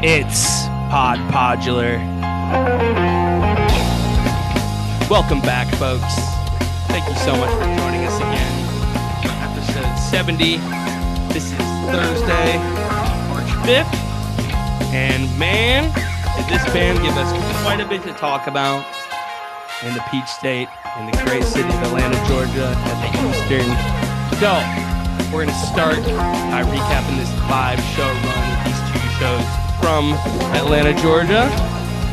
It's Podular. Welcome back, folks. Thank you so much for joining us again. Episode 70. This is Thursday, March 5th. And man, did this band give us quite a bit to talk about in the Peach State, in the great city of Atlanta, Georgia, at the Eastern. So, we're going to start by recapping this 5-show run with these 2 shows from Atlanta, Georgia,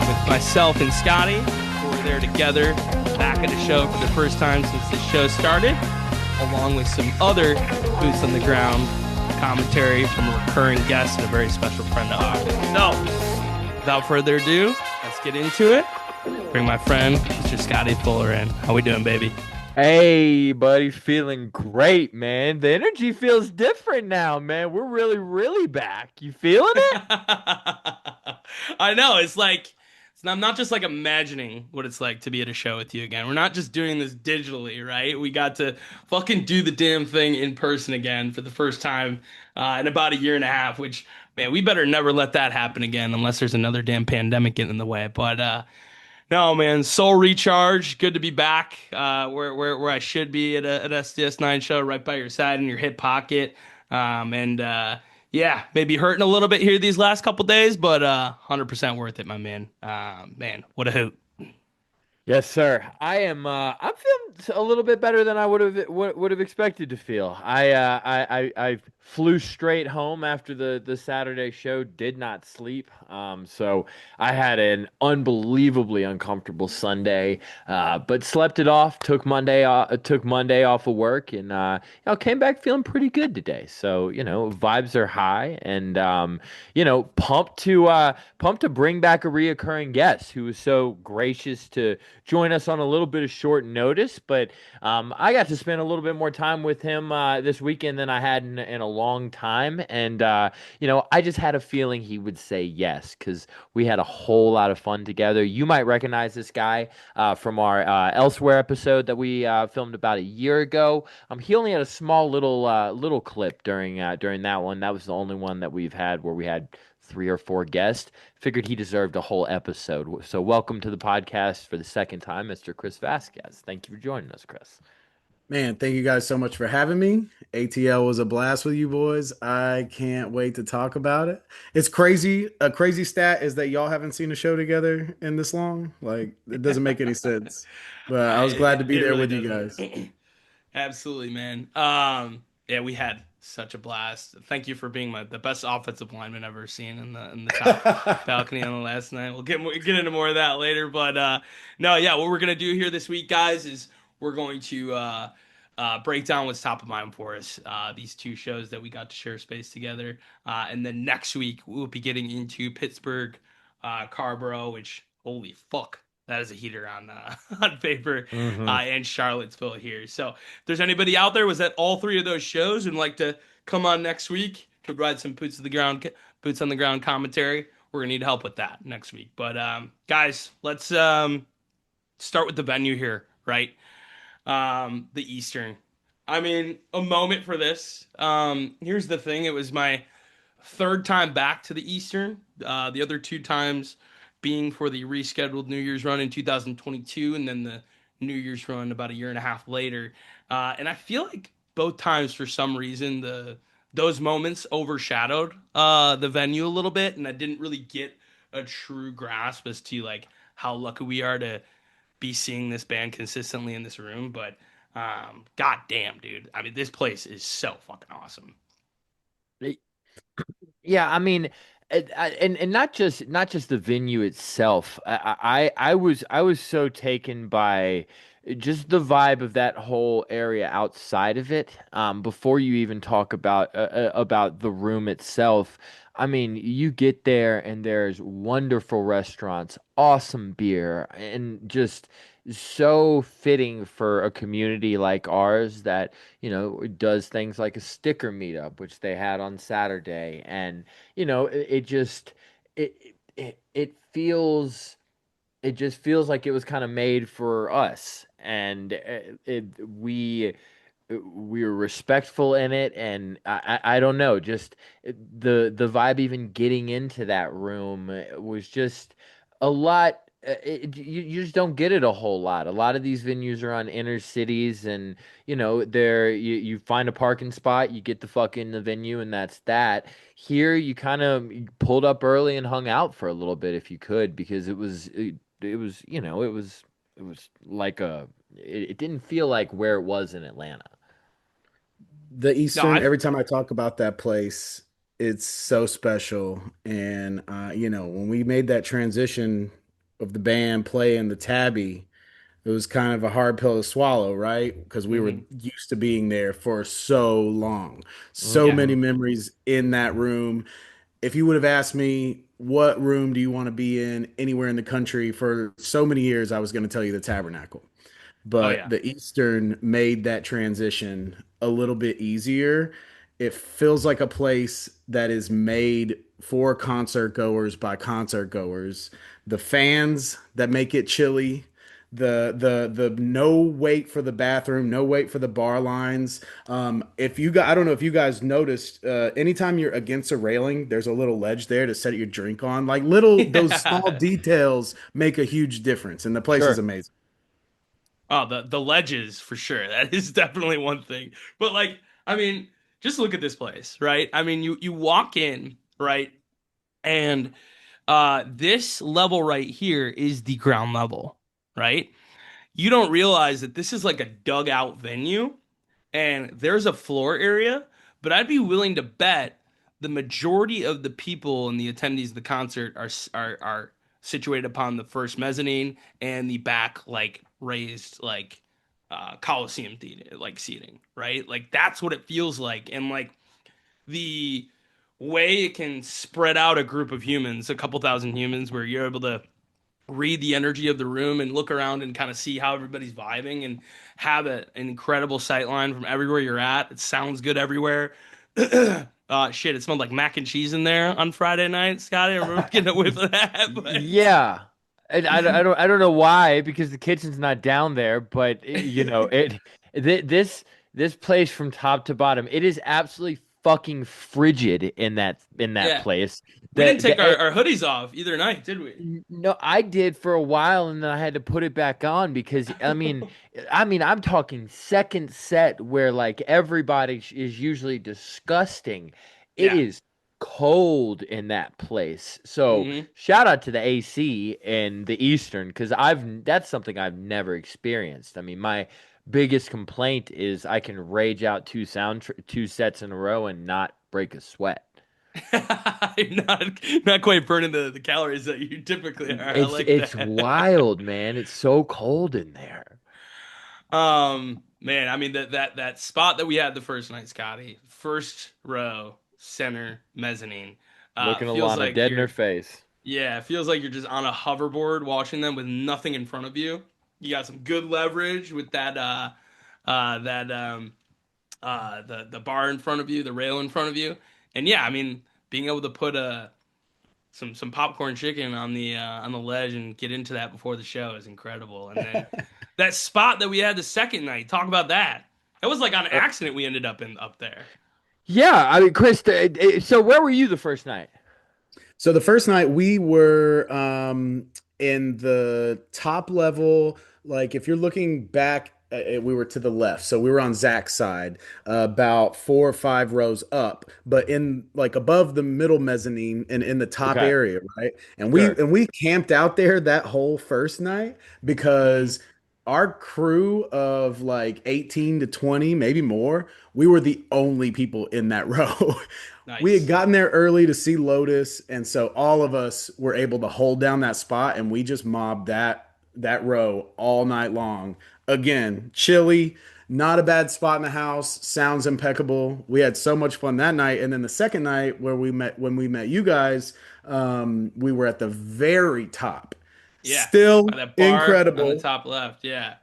with myself and Scotty, who were there together, back at the show for the first time since the show started, along with some other boots on the ground commentary from a recurring guest and a very special friend of ours. So, without further ado, let's get into it. Bring my friend, Mr. Scotty Fuller, in. How we doing, baby? Hey, buddy, feeling great, man. The energy feels different now, man. We're really back. You feeling it? I know. I'm not just like imagining what it's like to be at a show with you again. We're not just doing this digitally, right? We got to fucking do the damn thing in person again for the first time in about a year and a half, which, man, we better never let that happen again unless there's another damn pandemic getting in the way. But no, man, soul recharge. Good to be back where I should be at a SDS9 show, right by your side in your hip pocket. Yeah, maybe hurting a little bit here these last couple days, but 100% worth it, my man. Man, what a hoot. Yes, sir. I'm feeling a little bit better than I would have expected to feel. I flew straight home after the Saturday show. Did not sleep. So I had an unbelievably uncomfortable Sunday. But slept it off. Took Monday off of work, and came back feeling pretty good today. So vibes are high, and pumped to bring back a reoccurring guest who was so gracious to join us on a little bit of short notice. But I got to spend a little bit more time with him this weekend than I had in a long time. And, I just had a feeling he would say yes because we had a whole lot of fun together. You might recognize this guy from our Elsewhere episode that we filmed about a year ago. He only had a small little clip during that one. That was the only one that we've had where we had 3 or 4 guests. Figured he deserved a whole episode. So welcome to the podcast for the second time, Mr. Chris Vasquez. Thank you for joining us, Chris. Man, thank you guys so much for having me. ATL was a blast with you boys. I can't wait to talk about it. It's crazy. A crazy stat is that y'all haven't seen a show together in this long. Like, it doesn't make any sense. But I was glad to be It there really with you guys. doesn't. Absolutely, man. Yeah, we had such a blast. Thank you for being the best offensive lineman I've ever seen in the top balcony on the last night. We'll get into more of that later, but no, yeah, what we're gonna do here this week, guys, is we're going to break down what's top of mind for us. These 2 shows that we got to share space together, and then next week we'll be getting into Pittsburgh, Carborough, which holy fuck. That is a heater on on paper, and Charlottesville here. So if there's anybody out there was at all 3 of those shows and like to come on next week to provide some boots on the ground commentary, we're gonna need help with that next week. But guys, let's start with the venue here, right? The Eastern. I mean, a moment for this. Here's the thing: it was my 3rd time back to the Eastern. The other 2 times being for the rescheduled New Year's run in 2022, and then the New Year's run about a year and a half later. And I feel like both times, for some reason, those moments overshadowed the venue a little bit, and I didn't really get a true grasp as to like how lucky we are to be seeing this band consistently in this room. But god damn, dude, I mean, this place is so fucking awesome. Yeah, I mean, and not just the venue itself. I was so taken by just the vibe of that whole area outside of it. Before you even talk about the room itself, I mean, you get there and there's wonderful restaurants, awesome beer, and just so fitting for a community like ours that does things like a sticker meetup, which they had on Saturday. And it just it feels it just feels like it was kind of made for us. And we we were respectful in it, and I don't know, just the vibe even getting into that room was just a lot. You just don't get it a whole lot. A lot of these venues are on inner cities, and you find a parking spot, you get the fuck in the venue, and that's that. Here, you kind of pulled up early and hung out for a little bit if you could, because it was it was like it didn't feel like where it was in Atlanta. The No, Eastern, I every time I talk about that place, it's so special. And when we made that transition of the band playing the tabby, it was kind of a hard pill to swallow, right? Because we were mhm, used to being there for so long, so yeah. many Hmm. memories in that room. If you would have asked me, what room do you want to be in anywhere in the country for so many years, I was going to tell you the Tabernacle. Oh But yeah. the Eastern made that transition a little bit easier. It feels like a place that is made for concert goers by concert goers. The fans that make it chilly, the no wait for the bathroom, no wait for the bar lines. If you guys, I don't know if you guys noticed, anytime you're against a railing, there's a little ledge there to set your drink on. Like little those small Yeah. details make a huge difference, and the place is Sure. amazing. Oh, the ledges for sure. That is definitely one thing. But like, I mean, just look at this place, right? I mean, you walk in, right? And this level right here is the ground level, right? You don't realize that this is like a dugout venue and there's a floor area, but I'd be willing to bet the majority of the people and the attendees of the concert are situated upon the first mezzanine and the back like raised like Coliseum theater like seating, right? Like that's what it feels like, and like the way it can spread out a group of humans, a couple thousand humans, where you're able to read the energy of the room and look around and kind of see how everybody's vibing and have an incredible sight line from everywhere you're at. It sounds good everywhere. Shit, it smelled like mac and cheese in there on Friday night, Scotty. I remember getting a whiff of that, but Yeah. And I don't know why, because the kitchen's not down there, but this this place from top to bottom, it is absolutely fucking frigid in that yeah, place. we didn't take The our hoodies off either night, did we? No, I did for a while, and then I had to put it back on because I'm talking second set where like everybody is usually disgusting. It Yeah. is cold in that place. So Hmm. shout out to the AC and the Eastern, because I've that's something I've never experienced. I mean, my biggest complaint is I can rage out two sets in a row and not break a sweat. not quite burning the calories that you typically are. I like It's that. wild, man. It's so cold in there. Man, I mean that spot that we had the first night, Scotty, first row, center, mezzanine, Looking feels Alana like dead in her you're, face. yeah, it feels like you're just on a hoverboard watching them with nothing in front of you. You got some good leverage with that the bar in front of you, the rail in front of you, and yeah, I mean being able to put some popcorn chicken on the ledge and get into that before the show is incredible. And then that spot that we had the second night, talk about that. It was like on Uh, accident we ended up in up there. yeah, I mean, Chris. So where were you the first night? So the first night we were in the top level. Like if you're looking back, we were to the left. So we were on Zach's side, about 4 or 5 rows up, but in like above the middle mezzanine and in the top Okay, area, right? And we sure. and we camped out there that whole first night Hmm. because our crew of like 18 to 20, maybe more, we were the only people in that row. We had Nice. gotten there early to see Lotus, and so all of us were able to hold down that spot, and we just mobbed that row all night long. Again, chilly, not a bad spot in the house, sounds impeccable. We had so much fun that night, and then the second night where we met when we met you guys, we were at the very top. Yeah. Still By that bar on the incredible. top left. Yeah.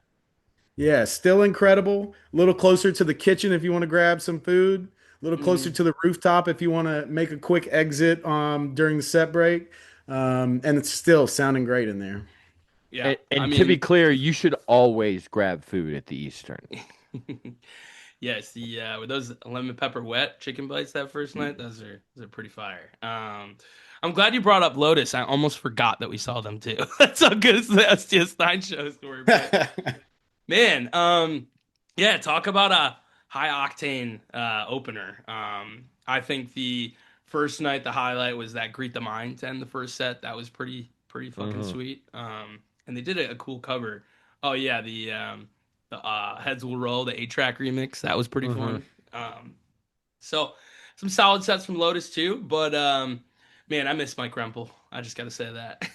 Yeah, still incredible. A little closer to the kitchen if you want to grab some food. A little closer Hmm. to the rooftop if you want to make a quick exit during the set break. And it's still sounding great in there. Yeah. I And to be mean, clear, you should always grab food at the Eastern. Yes, the with those lemon pepper wet chicken bites that first night, those are pretty fire. I'm glad you brought up Lotus. I almost forgot that we saw them too. That's how good the STS9 shows were. But man, yeah, talk about a high octane opener. I think the first night the highlight was that Greet the Mind to end the first set. That was pretty fucking Hmm. sweet. And they did a cool cover. Oh yeah, the Heads Will Roll, the 8-track remix. That was pretty Hmm. fun. So some solid sets from Lotus too, but man, I miss Mike Rempel. I just gotta say that.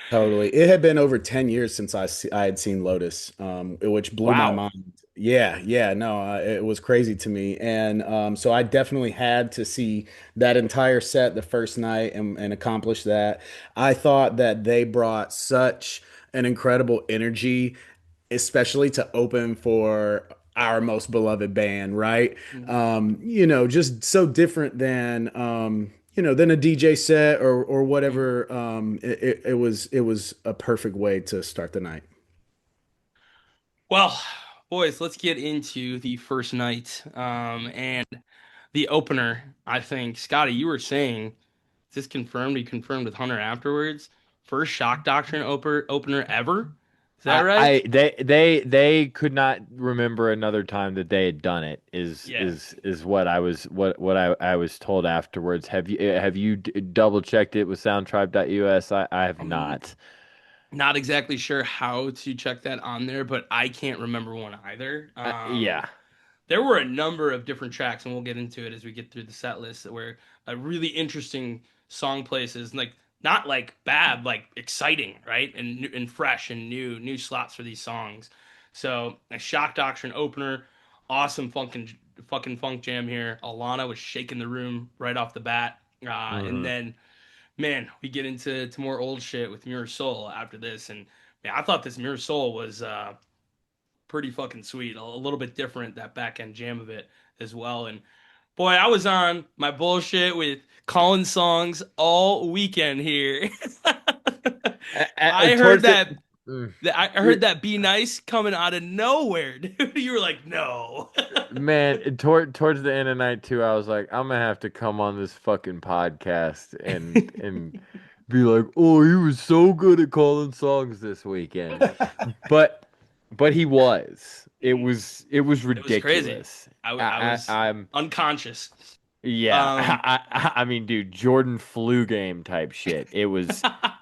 Totally. It had been over 10 years since I had seen Lotus, which blew my Wow. mind. Yeah, yeah, no, it was crazy to me. And so I definitely had to see that entire set the first night and accomplish that. I thought that they brought such an incredible energy, especially to open for our most beloved band, right? Just so different than than a DJ set or whatever. It was a perfect way to start the night. Well, boys, let's get into the first night. And the opener, I think, Scotty, you were saying, is this confirmed? You confirmed with Hunter afterwards. First Shock Doctrine opener ever. Is that right? They could not remember another time that they had done it. Is Yeah. is is what I was I was told afterwards. Have you double checked it with soundtribe.us? I have I'm not. not exactly sure how to check that on there, but I can't remember one either. Yeah. There were a number of different tracks, and we'll get into it as we get through the set list, that were really interesting song places, like not like bad, like exciting, right? And fresh and new slots for these songs. So a Shock Doctrine opener, awesome fucking funk jam here. Alana was shaking the room right off the bat, and Hmm. then man, we get into more old shit with Mirror Soul after this, and man, I thought this Mirror Soul was pretty fucking sweet. A little bit different, that back end jam of it as well. And boy, I was on my bullshit with Colin songs all weekend here. I heard Towards the that. mm, I heard that "Be Nice" coming out of nowhere, dude. You were like, no. Man, towards the end of night two, I was like, I'm gonna have to come on this fucking podcast and be like, oh, he was so good at calling songs this weekend. But he was. It was It was crazy. ridiculous. I was I'm unconscious. yeah. Um, I mean, dude, Jordan flu game type shit.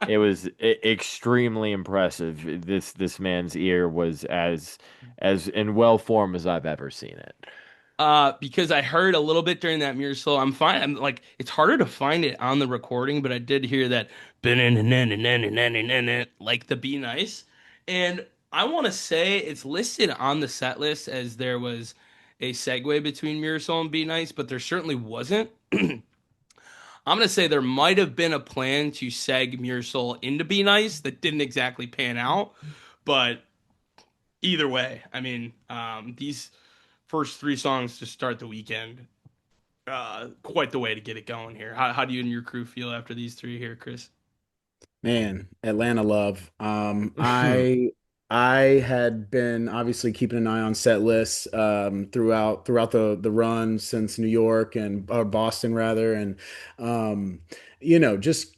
Extremely impressive. This man's ear was as in well form as I've ever seen it. because I heard a little bit during that Mirror Soul. I'm fine. I'm like, it's harder to find it on the recording, but I did hear that like the Be Nice. And I want to say it's listed on the set list as there was a segue between Mirror Soul and Be Nice, but there certainly wasn't. I'm gonna say there might have been a plan to seg Mirror Soul into Be Nice that didn't exactly pan out, but either way, I mean, these first three songs to start the weekend, quite the way to get it going here. How do you and your crew feel after these three here, Chris? Man, Atlanta love. I had been obviously keeping an eye on set lists throughout the run since New York and or Boston rather, and just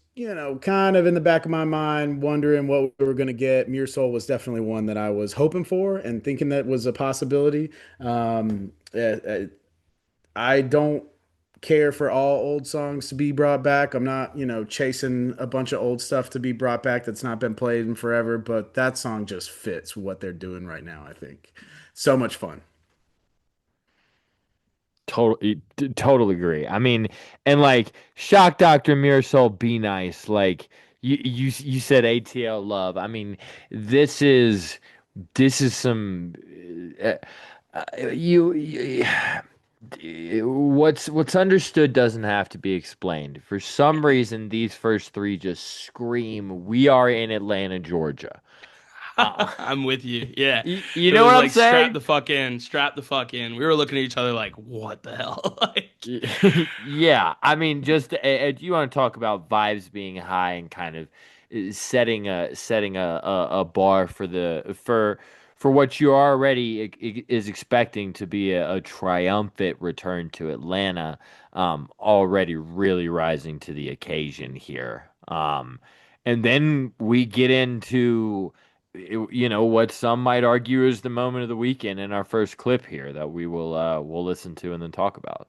kind of in the back of my mind wondering what we were going to get. Muir Soul was definitely one that I was hoping for and thinking that was a possibility. I don't care for all old songs to be brought back. I'm not, chasing a bunch of old stuff to be brought back that's not been played in forever, but that song just fits what they're doing right now, I think. So much fun. Totally agree. I mean, and like Shock Doctor, Mirror Soul, Be Nice. Like you said, ATL Love. I mean, this is some uh, you what's understood doesn't have to be explained. For some reason, these first three just scream, "We are in Atlanta, Georgia." Uh, I'm with you. Yeah. you It know was what I'm like saying? strap the fuck in. We were looking at each other like, what the hell? Like, Yeah, I mean, just you want to talk about vibes being high and kind of setting a bar for for what you already is expecting to be a triumphant return to Atlanta, already really rising to the occasion here. And then we get into, what some might argue is the moment of the weekend in our first clip here that we'll listen to and then talk about.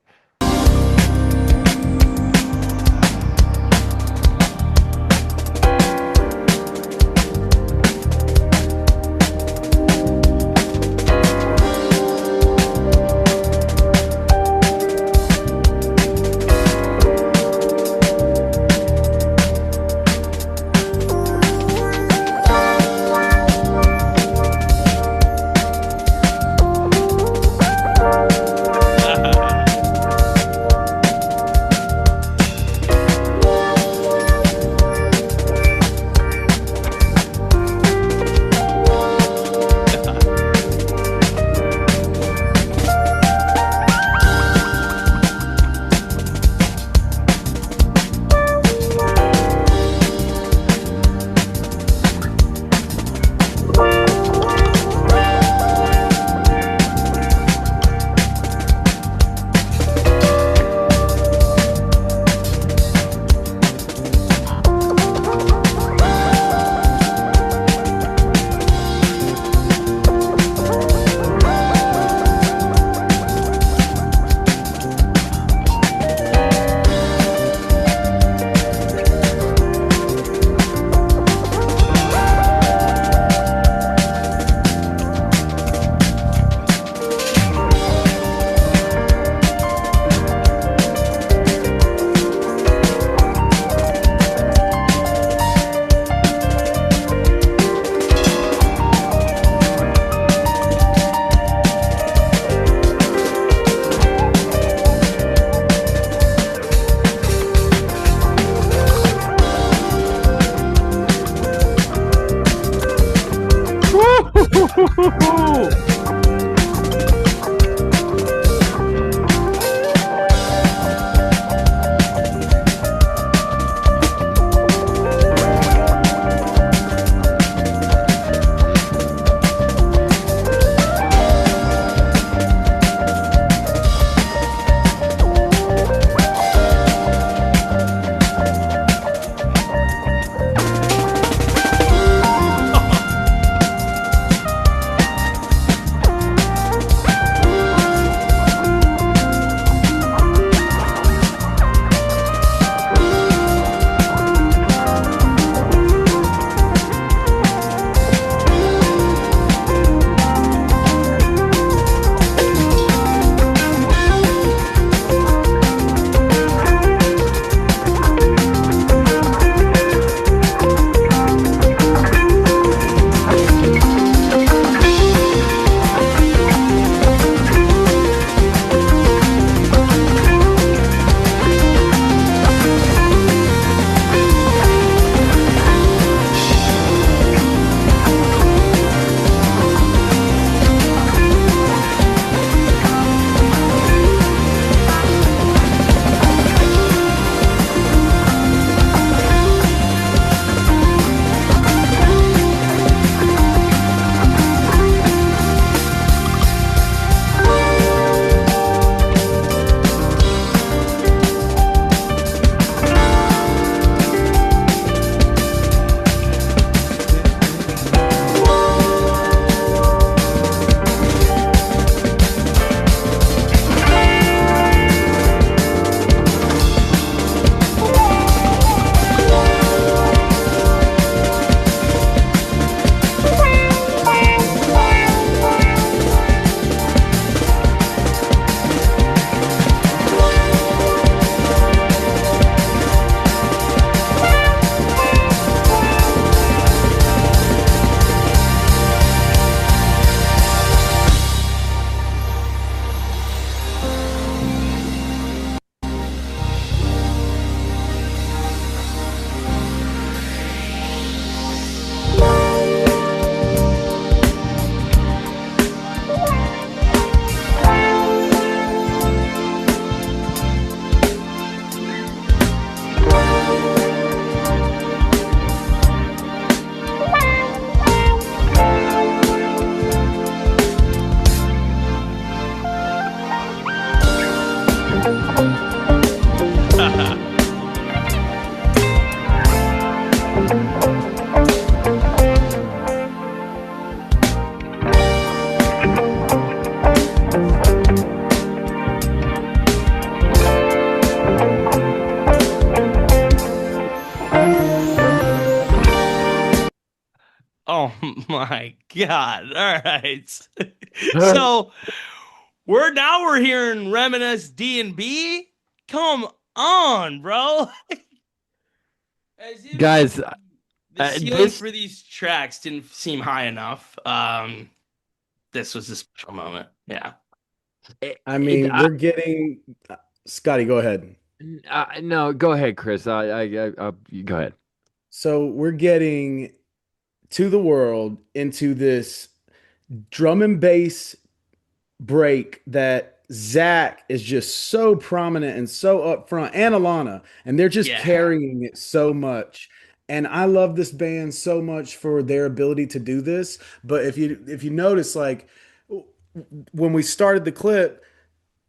Oh my God. All right. So we're hearing Reminisce D and B. Come on, bro. As if Guys, the ceiling this for these tracks didn't seem high enough. This was a special moment. Yeah. it, I it mean, we're getting Scotty, go ahead. no, go ahead, Chris. You go ahead. So we're getting to the world into this drum and bass break that Zach is just so prominent and so upfront, and Alana, and they're just Yeah. carrying it so much. And I love this band so much for their ability to do this. But if you notice, like when we started the clip,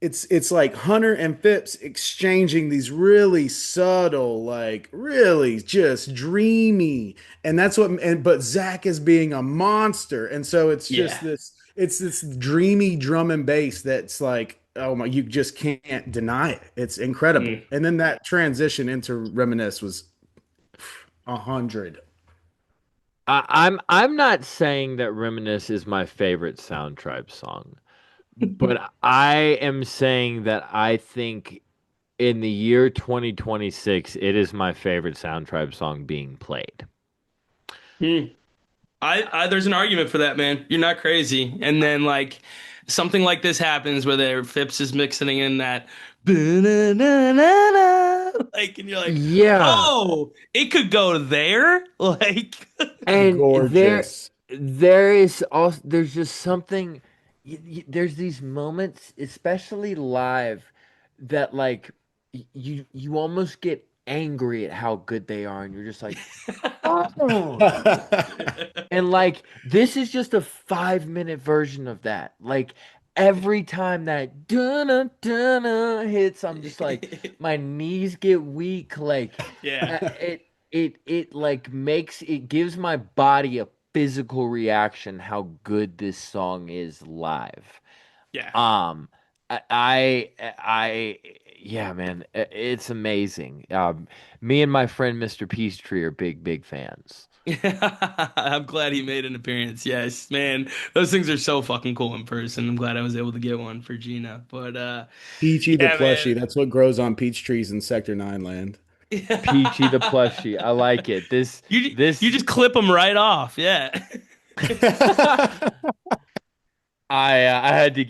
it's like Hunter and Phipps exchanging these really subtle, like really just dreamy, and that's what. And but Zach is being a monster, and so Yeah. it's this dreamy drum and bass that's like, oh my, you just can't deny it. It's incredible. Mm. And then that transition into Reminisce was 100. I'm not saying that Reminisce is my favorite Soundtribe song, but I am saying that I think in the year 2026, it is my favorite Soundtribe song being played. Hmm. I there's an argument for that, man. You're not crazy. And then like something like this happens where their Phipps is mixing in that "ba-na-na-na-na," like and you're like, Yeah, oh, it could go there. Like and Gorgeous. there is also there's just something there's these moments, especially live, that like you almost get angry at how good they are, and you're just like, oh. And like this is just a 5 minute version of that. Like every time that dun dun hits, I'm just like my knees get weak. Like Yeah. it like makes it gives my body a physical reaction how good this song is live. Yeah. Um, I yeah, man, it's amazing. Me and my friend Mr. Peachtree are big fans. I'm glad he made an appearance. Yes, man. Those things are so fucking cool in person. I'm glad I was able to get one for Gina. But Peachy the yeah, plushie. man. That's what grows on peach trees in Sector 9 land. Peachy the plushie. I like it. You This just clip them right off. Yeah. I had to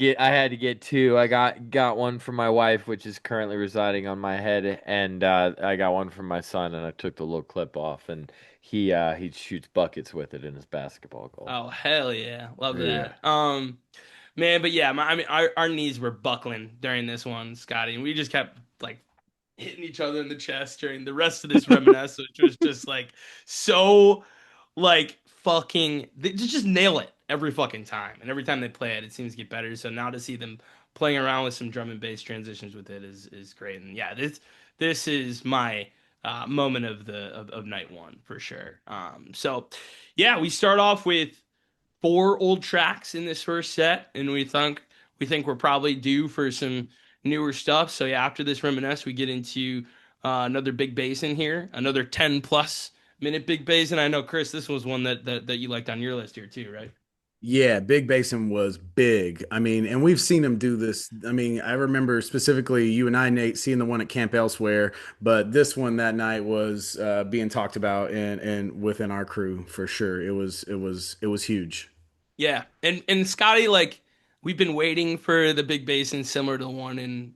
get two. I got one for my wife, which is currently residing on my head, and I got one for my son, and I took the little clip off, and he shoots buckets with it in his basketball goal. Oh, hell yeah. Love Yeah. that. Man, but yeah, I mean our knees were buckling during this one, Scotty, and we just kept like hitting each other in the chest during the rest of this reminisce, which was just like so like fucking they just nail it every fucking time. And every time they play it, it seems to get better. So now to see them playing around with some drum and bass transitions with it is great. And yeah, this is my moment of of night one for sure. So yeah, we start off with four old tracks in this first set, and we think we're probably due for some newer stuff. So yeah, after this reminisce, we get into another big bass in here, another 10 plus minute big bass. And I know Chris, this was one that you liked on your list here too, right? Yeah, Big Basin was big. I mean, and we've seen him do this. I mean, I remember specifically you and I, Nate, seeing the one at Camp Elsewhere, but this one that night was being talked about and within our crew for sure. It was huge. Yeah, and Scotty, like we've been waiting for the big basin similar to the one in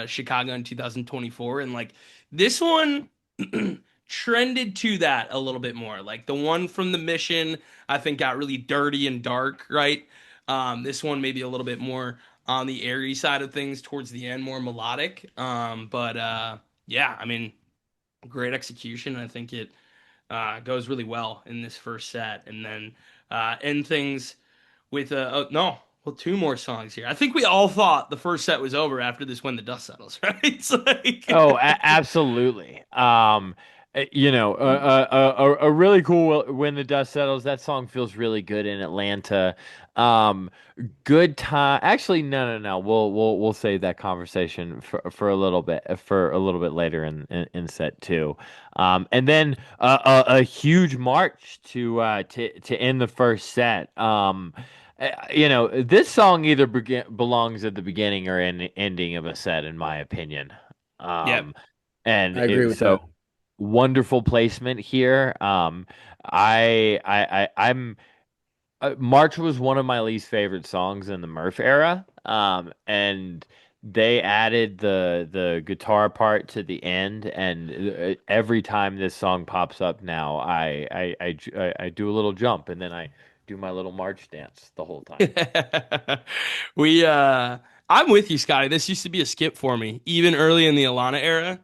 Chicago in 2024, and like this one trended to that a little bit more. Like the one from the Mission, I think got really dirty and dark, right? This one maybe a little bit more on the airy side of things towards the end, more melodic. But yeah, I mean, great execution. I think it goes really well in this first set, and then end things with oh, no, well, two more songs here. I think we all thought the first set was over after this when the dust settles, right? It's like Oh, absolutely. A really cool When the Dust Settles. That song feels really good in Atlanta. Um, Good time. Actually, no. We'll save that conversation for a little bit later in set two. And then a huge march to end the first set. This song either belongs at the beginning or in the ending of a set, in my opinion. Yep. Um, and I agree with so that. wonderful placement here. I'm March was one of my least favorite songs in the Murph era. And they added the guitar part to the end, and every time this song pops up now, I do a little jump, and then I do my little march dance the whole time. We I'm with you, Scotty. This used to be a skip for me, even early in the Alana era.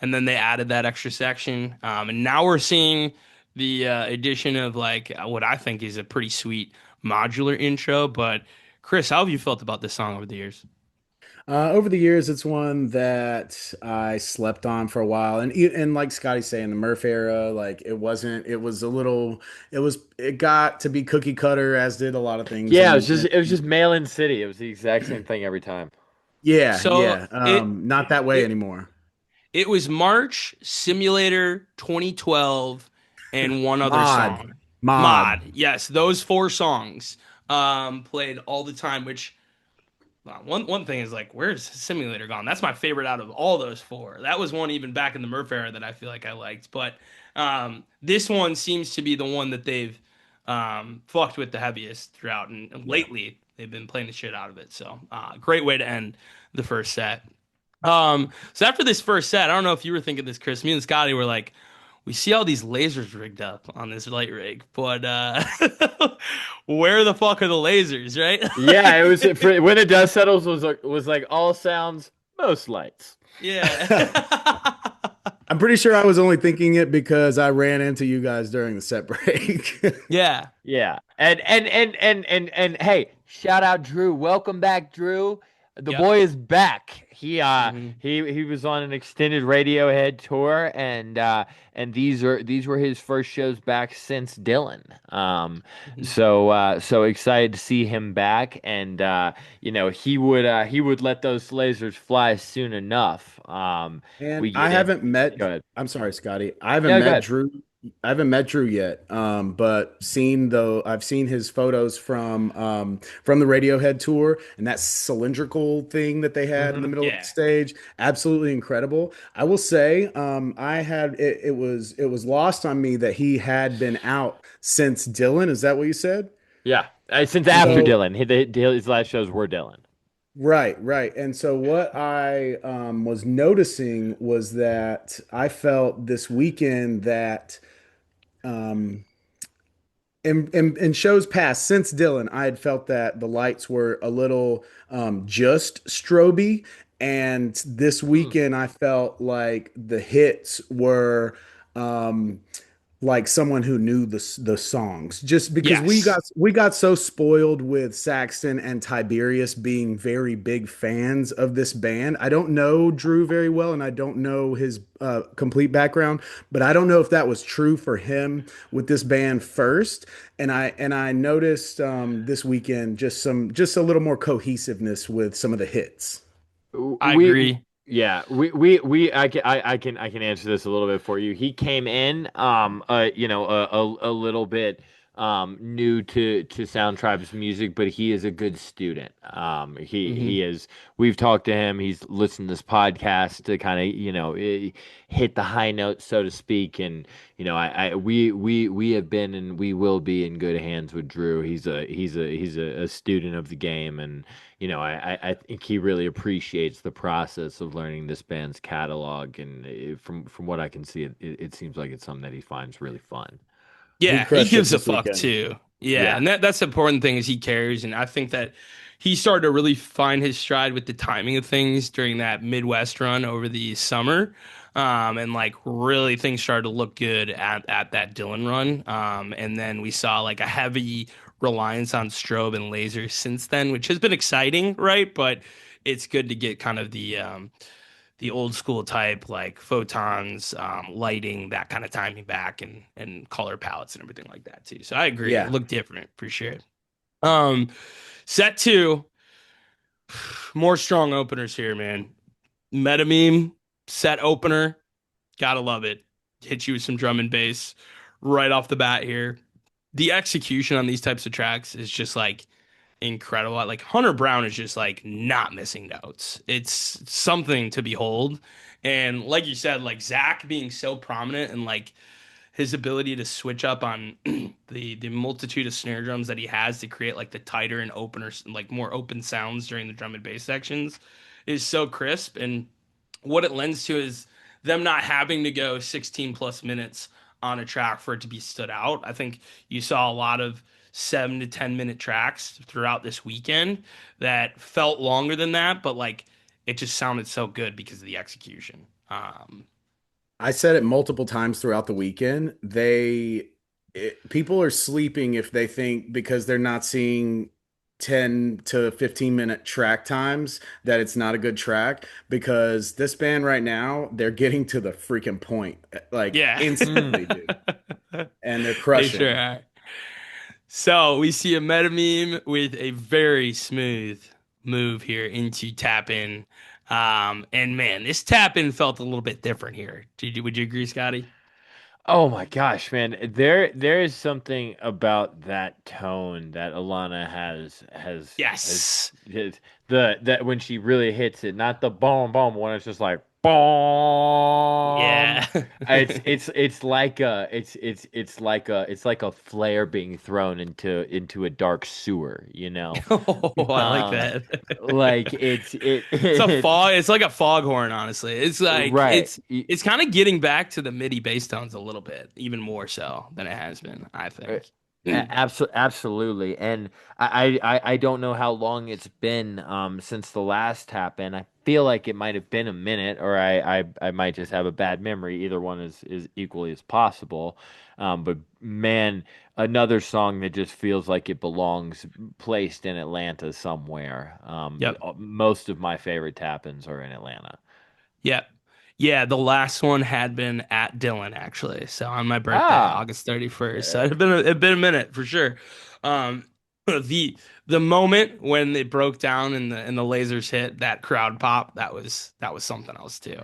And then they added that extra section. And now we're seeing the addition of like what I think is a pretty sweet modular intro. But Chris, how have you felt about this song over the years? Over the years, it's one that I slept on for a while, and like Scotty's saying, the Murph era, like it wasn't. It was a little. It got to be cookie cutter, as did a lot of things. Yeah, And it was just Mail in City. It was the exact same thing every time. yeah, So yeah, it not that way it anymore. it was March, Simulator 2012, and one other Mod, song. mod. Mod. Yes, those four songs played all the time, which one thing is like, where's Simulator gone? That's my favorite out of all those four. That was one even back in the Murph era that I feel like I liked. But this one seems to be the one that they've fucked with the heaviest throughout. And Yeah. lately, they've been playing the shit out of it. So great way to end the first set. So after this first set, I don't know if you were thinking this, Chris. Me and Scotty were like, we see all these lasers rigged up on this light rig, but where the fuck are the lasers, right? Yeah, it was Like, When the Dust Settles was like all sounds, most lights. yeah. I'm pretty sure I was only thinking it because I ran into you guys during the set break. Yeah. Yeah. And hey, shout out Drew. Welcome back, Drew. The Yep. boy is back. Hmm. He was on an extended Radiohead tour, and these were his first shows back since Dylan. Hmm. So excited to see him back, and he would let those lasers fly soon enough. And We get in. Go ahead. I'm sorry, Scotty. I haven't Yeah, go met ahead. Drew. I haven't met Drew yet. But I've seen his photos from the Radiohead tour and that cylindrical thing that they had in the Hmm. middle of the Yeah. stage. Absolutely incredible. I will say, it was lost on me that he had been out since Dylan. Is that what you said? Yeah, since after So Dylan, his last shows were Dylan. right, right. And so what I was noticing was that I felt this weekend that um, in shows past since Dylan, I had felt that the lights were a little just stroby. And this Mm. weekend, I felt like the hits were um, like someone who knew the songs just because Yes. we got so spoiled with Saxton and Tiberius being very big fans of this band. I don't know Drew very well and I don't know his complete background, but I don't know if that was true for him with this band first. And I noticed this weekend just a little more cohesiveness with some of the hits. I We agree. yeah, I can answer this a little bit for you. He came in a little bit new to Sound Tribe's music, but he is a good student. Hmm. He is We've talked to him. He's listened to this podcast to kind of, hit the high notes, so to speak. And, we have been and we will be in good hands with Drew. He's a student of the game, and I think he really appreciates the process of learning this band's catalog, and from what I can see, it seems like it's something that he finds really fun. He Yeah, he crushed it gives a this fuck weekend. too. Yeah, Yeah. and that's the important thing is he cares, and I think that he started to really find his stride with the timing of things during that Midwest run over the summer. And like really things started to look good at that Dylan run. And then we saw like a heavy reliance on strobe and lasers since then, which has been exciting, right? But it's good to get kind of the old school type, like photons, lighting, that kind of timing back, and color palettes and everything like that too. So I agree, it Yeah. looked different for sure. Um, Set two, more strong openers here, man. Meta meme set opener, gotta love it. Hit you with some drum and bass right off the bat here. The execution on these types of tracks is just like incredible. Like Hunter Brown is just like not missing notes. It's something to behold. And like you said, like Zach being so prominent and like his ability to switch up on the multitude of snare drums that he has to create like the tighter and opener, like more open sounds during the drum and bass sections is so crisp. And what it lends to is them not having to go 16 plus minutes on a track for it to be stood out. I think you saw a lot of 7 to 10 minute tracks throughout this weekend that felt longer than that, but like it just sounded so good because of the execution. I said it multiple times throughout the weekend. People are sleeping if they think because they're not seeing 10 to 15-minute track times that it's not a good track because this band right now, they're getting to the freaking point like Yeah, instantly, dude. And they're they crushing sure it. are. So we see a meta meme with a very smooth move here into tap in. And man, this tap in felt a little bit different here. Would you agree, Scotty? Oh my gosh, man. There is something about that tone that Alana has Yes. the that when she really hits it, not the boom boom one, it's just like boom. Yeah. It's like it's like a flare being thrown into a dark sewer, you know? Oh, I like Um that. like It's a it's fog. It's like a foghorn, honestly. It's like right. it's kind of getting back to the MIDI bass tones a little bit, even more so than it has been, I think. Absolutely, and I don't know how long it's been since the last tap in. I feel like it might have been a minute, or I might just have a bad memory. Either one is equally as possible. But man, another song that just feels like it belongs placed in Atlanta somewhere. Yep. Most of my favorite tap-ins are in Atlanta. Yep. Yeah, the last one had been at Dylan actually. So on my birthday, Ah, August 31st. So uh, it'd been a minute for sure. Um the moment when it broke down and the lasers hit that crowd pop, that was something else too.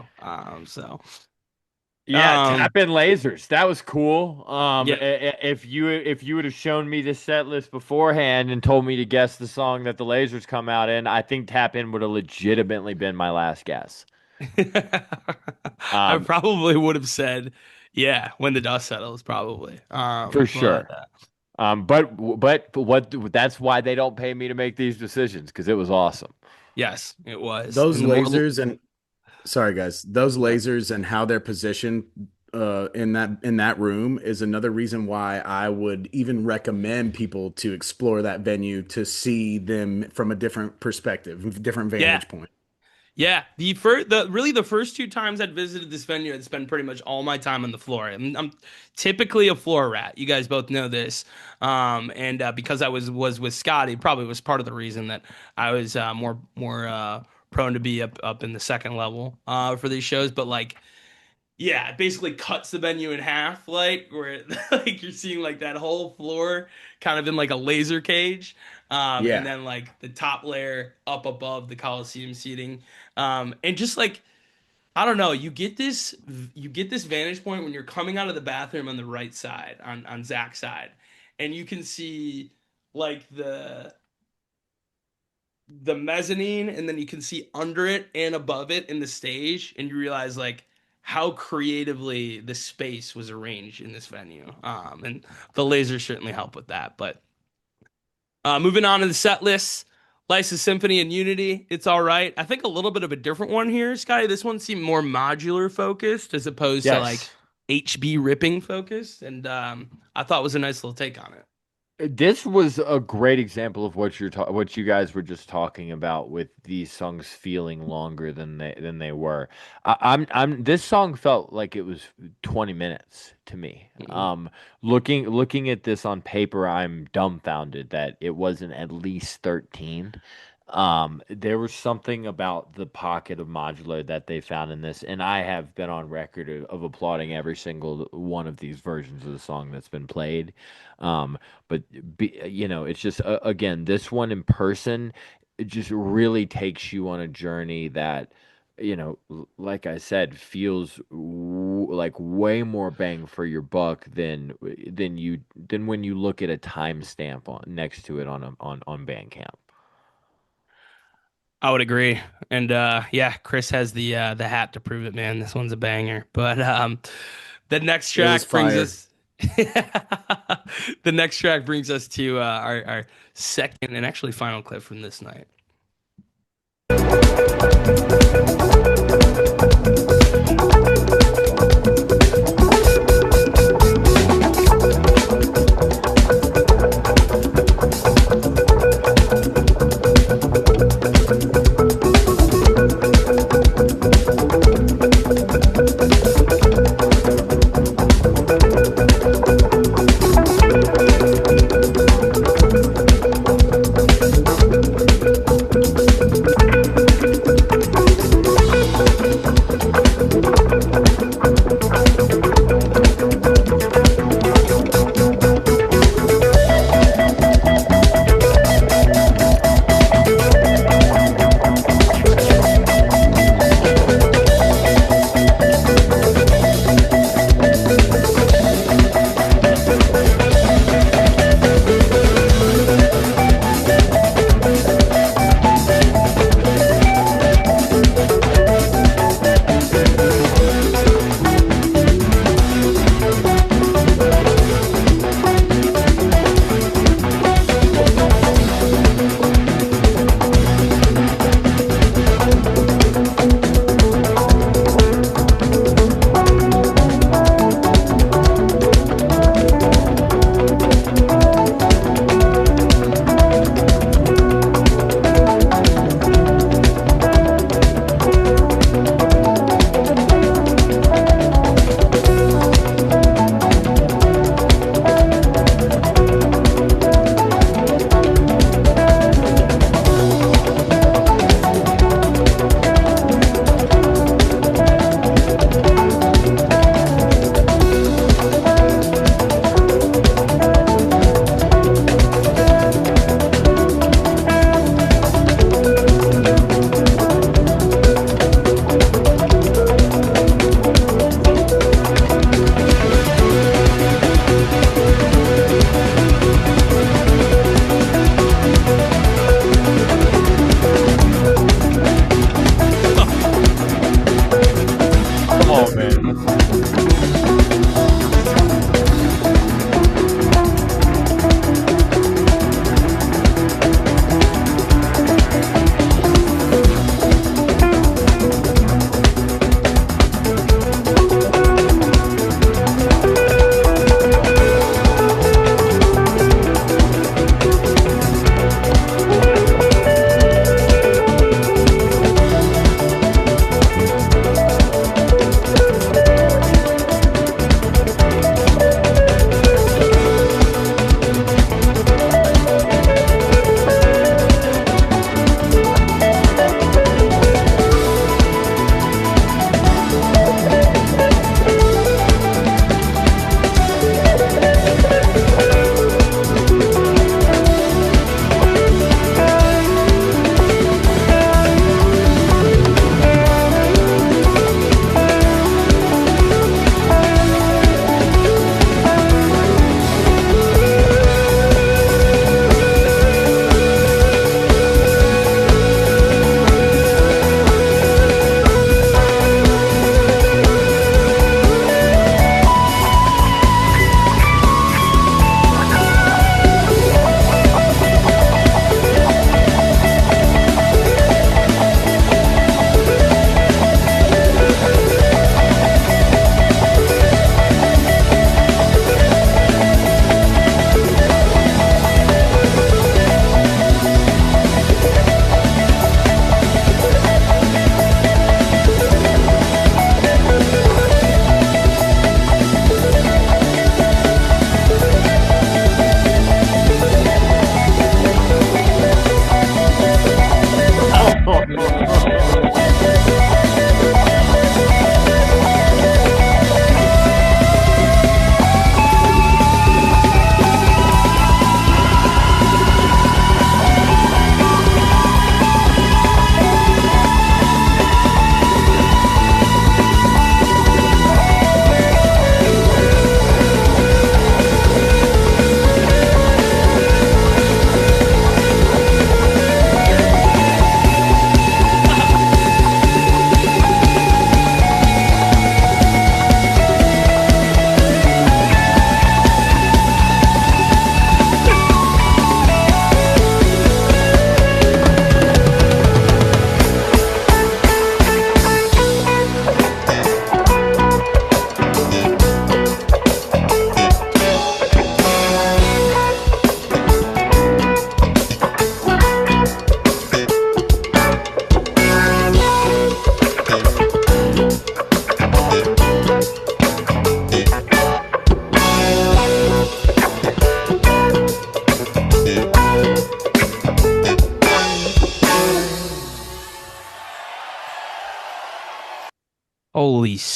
yeah, Um tap in lasers. That was cool. yeah. If you would have shown me this set list beforehand and told me to guess the song that the lasers come out in, I think tap in would have legitimately been my last guess. I Um, probably would have said, yeah, when the dust settles, probably. for But sure. But what that's why they don't pay me to make these decisions because it was awesome. yes, it was. Those And the more, lasers and sorry guys, those lasers and how they're positioned in that room is another reason why I would even recommend people to explore that venue to see them from a different perspective, different yeah, vantage point. yeah. The first two times I'd visited this venue, I'd spend pretty much all my time on the floor. I'm typically a floor rat. You guys both know this. And because I was with Scotty, probably was part of the reason that I was more prone to be up in the second level for these shows. But like, yeah, it basically cuts the venue in half, like where like you're seeing like that whole floor kind of in like a laser cage, and Yeah. then like the top layer up above the Coliseum seating, and just like I don't know, you get this vantage point when you're coming out of the bathroom on the right side on Zach's side, and you can see like the mezzanine, and then you can see under it and above it in the stage, and you realize like how creatively the space was arranged in this venue. And the lasers certainly help with that. But moving on to the set list, License Symphony and Unity, it's all right. I think a little bit of a different one here, Sky. This one seemed more modular focused as opposed to like Yes. HB ripping focused, and I thought was a nice little take on it. This was a great example of what you guys were just talking about with these songs feeling longer than they were. This song felt like it was 20 minutes to me. Mhm. Looking at this on paper, I'm dumbfounded that it wasn't at least 13. There was something about the pocket of modular that they found in this, and I have been on record of applauding every single one of these versions of the song that's been played. But it's just again, this one in person, it just really takes you on a journey that, like I said, feels like way more bang for your buck than when you look at a timestamp on next to it on Bandcamp. I would agree. And yeah, Chris has the hat to prove it, man. This one's a banger. But the next It was track brings fire. us the next track brings us to our second and actually final clip from this night.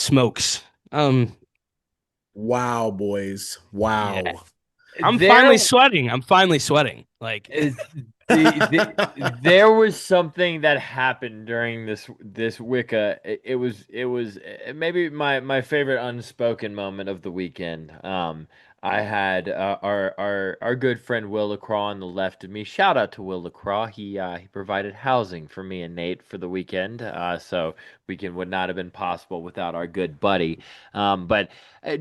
smokes. Um, Wow, boys. yeah, Wow. I'm There finally sweating. I'm finally sweating. Like, is there was something that happened during this Wicca. It was maybe my favorite unspoken moment of the weekend. I had our good friend Will LaCroix on the left of me. Shout out to Will LaCroix. He provided housing for me and Nate for the weekend. So weekend would not have been possible without our good buddy. But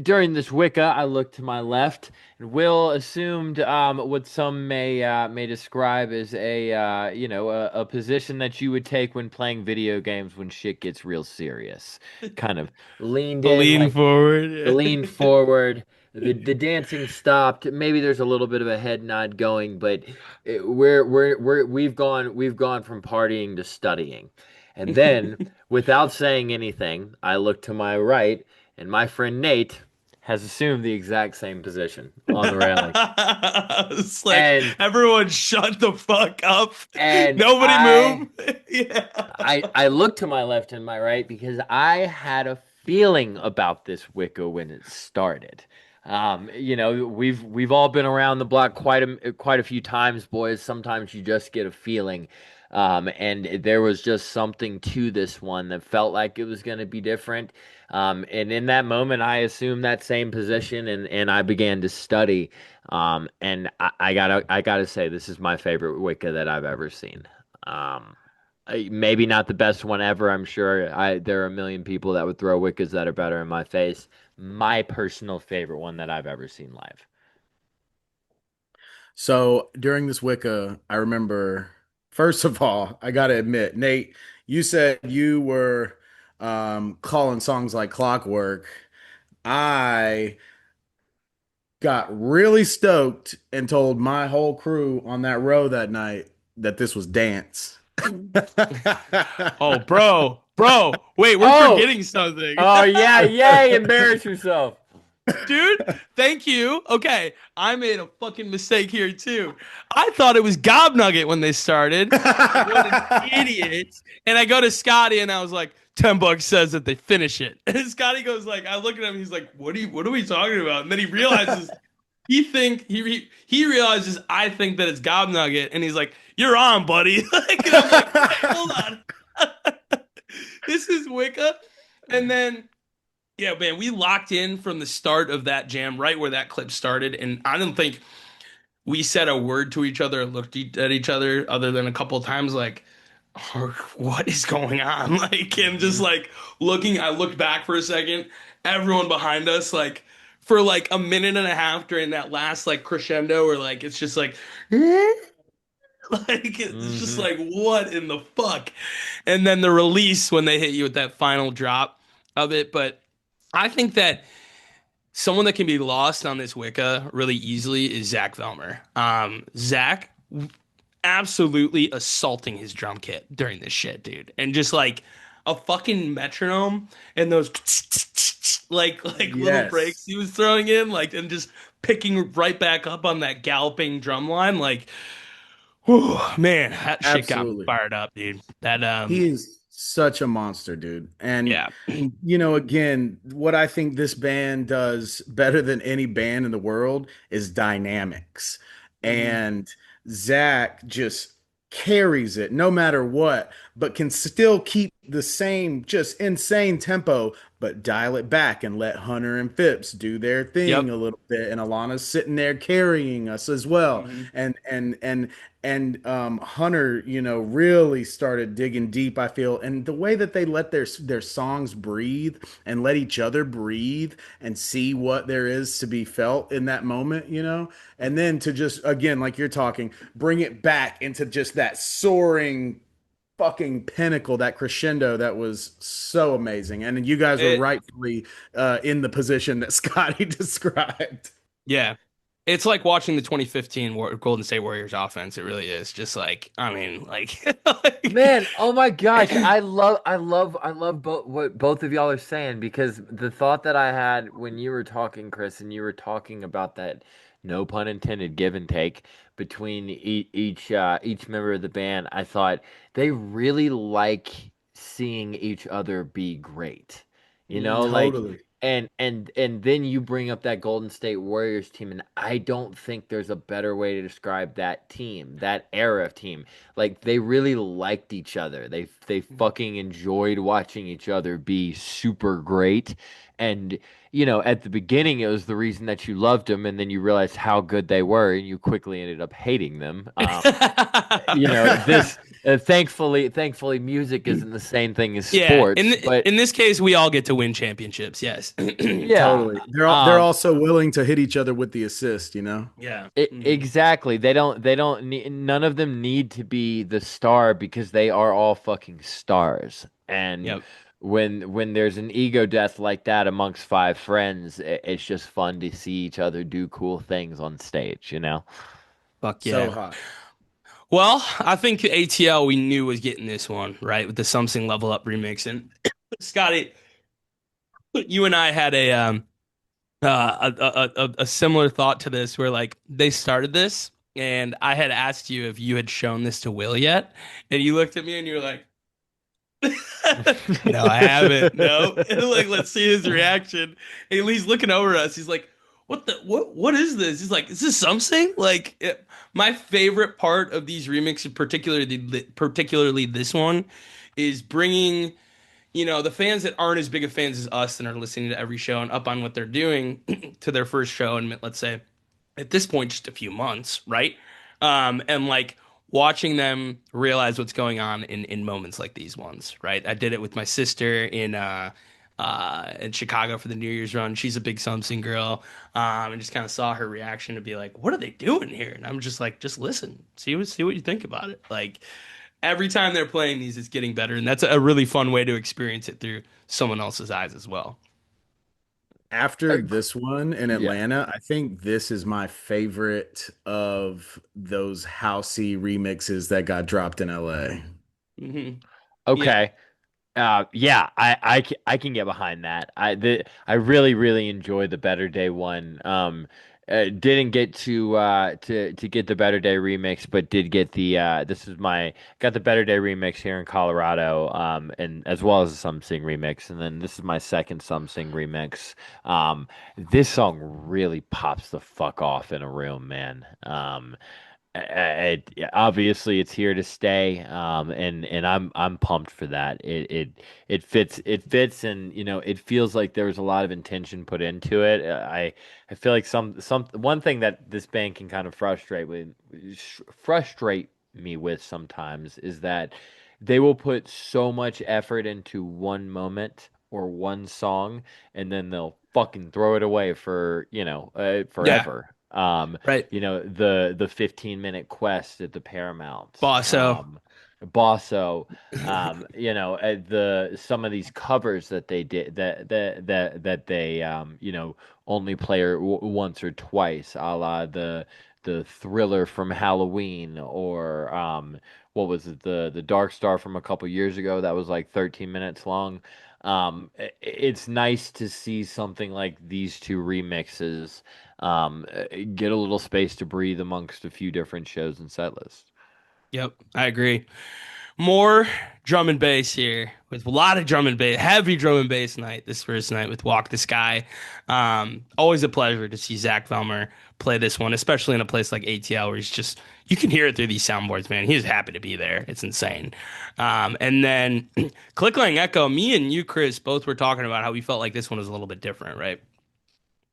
during this Wicca, I looked to my left. Will assumed what some may describe as a position that you would take when playing video games when shit gets real serious. Kind of leaned in, lean like forward. leaned forward. The dancing stopped. Maybe there's a little bit of a head nod going, but we've gone from partying to studying, and then without saying anything, I look to my right, and my friend Nate has assumed the exact same position on the railing. It's like And everyone shut the fuck up. and Nobody I move. Yeah. I look to my left and my right because I had a feeling about this Wicca when it started. We've all been around the block quite a few times, boys. Sometimes you just get a feeling. And there was just something to this one that felt like it was going to be different. And in that moment, I assumed that same position and I began to study. And I gotta say, this is my favorite Wicca that I've ever seen. Um, Maybe not the best one ever. I'm sure there are a million people that would throw Wiccas that are better in my face. My personal favorite one that I've ever seen live. So during this Wicca, I remember, first of all, I gotta admit, Nate, you said you were calling songs like clockwork. I got really stoked and told my whole crew on that row that night that this was dance. Oh, bro, wait, we're Oh, forgetting something. oh yeah, yay! Embarrass yourself. Dude, thank you. Okay, I made a fucking mistake here too. I thought it was Gobnugget when they started. What an idiot. And I go to Scotty and I was like, $10 says that they finish it. And Scotty goes like, I look at him, he's like, what are we talking about? And then he realizes he realizes I think that it's Gobnugget, and he's like, "You're on, buddy." Like, and I'm like, "Wait, hold on, this is Wicca." And then, yeah, man, we locked in from the start of that jam, right where that clip started, and I don't think we said a word to each other, or looked at each other, other than a couple of times, like, what is going on? Like, and just Mhm. like looking, I looked back for a second, everyone behind us, like, for like a minute and a half during that last like crescendo, where like it's just like, like it's just Hmm. like, what in the fuck? And then the release when they hit you with that final drop of it. But I think that someone that can be lost on this Wicca really easily is Zach Velmer. Zach absolutely assaulting his drum kit during this shit, dude. And just like a fucking metronome and those like little breaks Yes, he was throwing in, like, and just picking right back up on that galloping drum line, like, whew, man, that shit got me absolutely. fired up, dude. That He is such a monster, dude. And yeah. again, what I think this band does better than any band in the world is dynamics. Mhm. And Zach just carries it no matter what, but can still keep the same just insane tempo, but dial it back and let Hunter and Phipps do their thing Yep. a little bit. And Alana's sitting there carrying us as well. Mhm. And Hunter, really started digging deep, I feel. And the way that they let their songs breathe and let each other breathe and see what there is to be felt in that moment, and then to just, again, like you're talking, bring it back into just that soaring fucking pinnacle, that crescendo that was so amazing. And you guys were It rightfully in the position that Scotty described. yeah. It's like watching the 2015 Golden State Warriors offense. It really is. Just like, I mean, like, like Man, oh my gosh, I love what both of y'all are saying because the thought that I had when you were talking, Chris, and you were talking about that, no pun intended, give and take between each member of the band, I thought they really like seeing each other be great. You know, like Totally. and then you bring up that Golden State Warriors team, and I don't think there's a better way to describe that team, that era of team. Like they really liked each other. They fucking enjoyed watching each other be super great. And at the beginning it was the reason that you loved them, and then you realized how good they were, and you quickly ended up hating them. This thankfully music isn't the same thing as Yeah, sports, but in this case, we all get to win championships. Yes. yeah. Totally. They're Um, also willing to hit each other with the assist, you know? Yeah. exactly. They don't need, none of them need to be the star because they are all fucking stars. And Yep. when there's an ego death like that amongst five friends, it's just fun to see each other do cool things on stage, you know? Fuck So yeah. hot. Well, I think ATL we knew was getting this one right with the Something Level Up remix, and Scotty, you and I had a similar thought to this, where like they started this, and I had asked you if you had shown this to Will yet, and you looked at me and you were like, "No, I haven't. No." And like, let's see his reaction. And he's looking over at us. He's like, What is this?" He's like, "Is this something?" Like, my favorite part of these remixes, particularly this one, is bringing the fans that aren't as big of fans as us and are listening to every show and up on what they're doing to their first show, and let's say at this point just a few months, right? And like watching them realize what's going on in moments like these ones, right? I did it with my sister in Chicago for the New Year's run. She's a big Something girl, and just kind of saw her reaction to be like, "What are they doing here?" And I'm just like, "Just listen, see what you think about it." Like every time they're playing these, it's getting better, and that's a really fun way to experience it through someone else's eyes as well. After Ag- this one in yeah. Atlanta, I think this is my favorite of those housey remixes that got dropped in LA. Hmm. Yeah. Okay. Yeah, I can get behind that. I really really enjoy the Better Day one. Didn't get to get the Better Day remix, but did get the this is my got the Better Day remix here in Colorado. And as well as the Something remix, and then this is my second Something remix. This song really pops the fuck off in a room, man. Obviously it's here to stay, and I'm pumped for that. It fits, and it feels like there was a lot of intention put into it. I feel like some one thing that this band can kind of frustrate me with sometimes is that they will put so much effort into one moment or one song, and then they'll fucking throw it away for Yeah. forever. Right. The 15-minute quest at the Paramount. Bosso. Bosso, the some of these covers that they did that they only play once or twice, a la the Thriller from Halloween, or what was it, the Dark Star from a couple years ago that was like 13 minutes long. It's nice to see something like these two remixes get a little space to breathe amongst a few different shows and set lists. Yep, I agree. More drum and bass here with a lot of drum and bass, heavy drum and bass night this first night with Walk the Sky. Always a pleasure to see Zach Velmer play this one, especially in a place like ATL where you can hear it through these soundboards, man. He's happy to be there. It's insane. And then Clickling Echo, me and you, Chris, both were talking about how we felt like this one was a little bit different, right?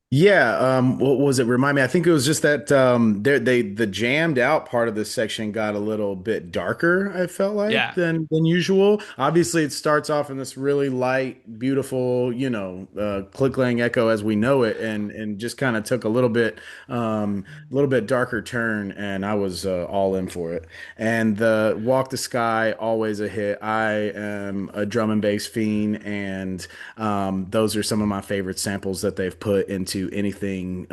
Yeah, what was it? Remind me. I think it was just that the jammed out part of this section got a little bit darker, I felt like, Yeah. than usual. Obviously, it starts off in this really light, beautiful, click lang echo as we know it, and just kind of took a little bit darker turn, and I was all in for it. And the Walk the Sky, always a hit. I am a drum and bass fiend, and those are some of my favorite samples that they've put into anything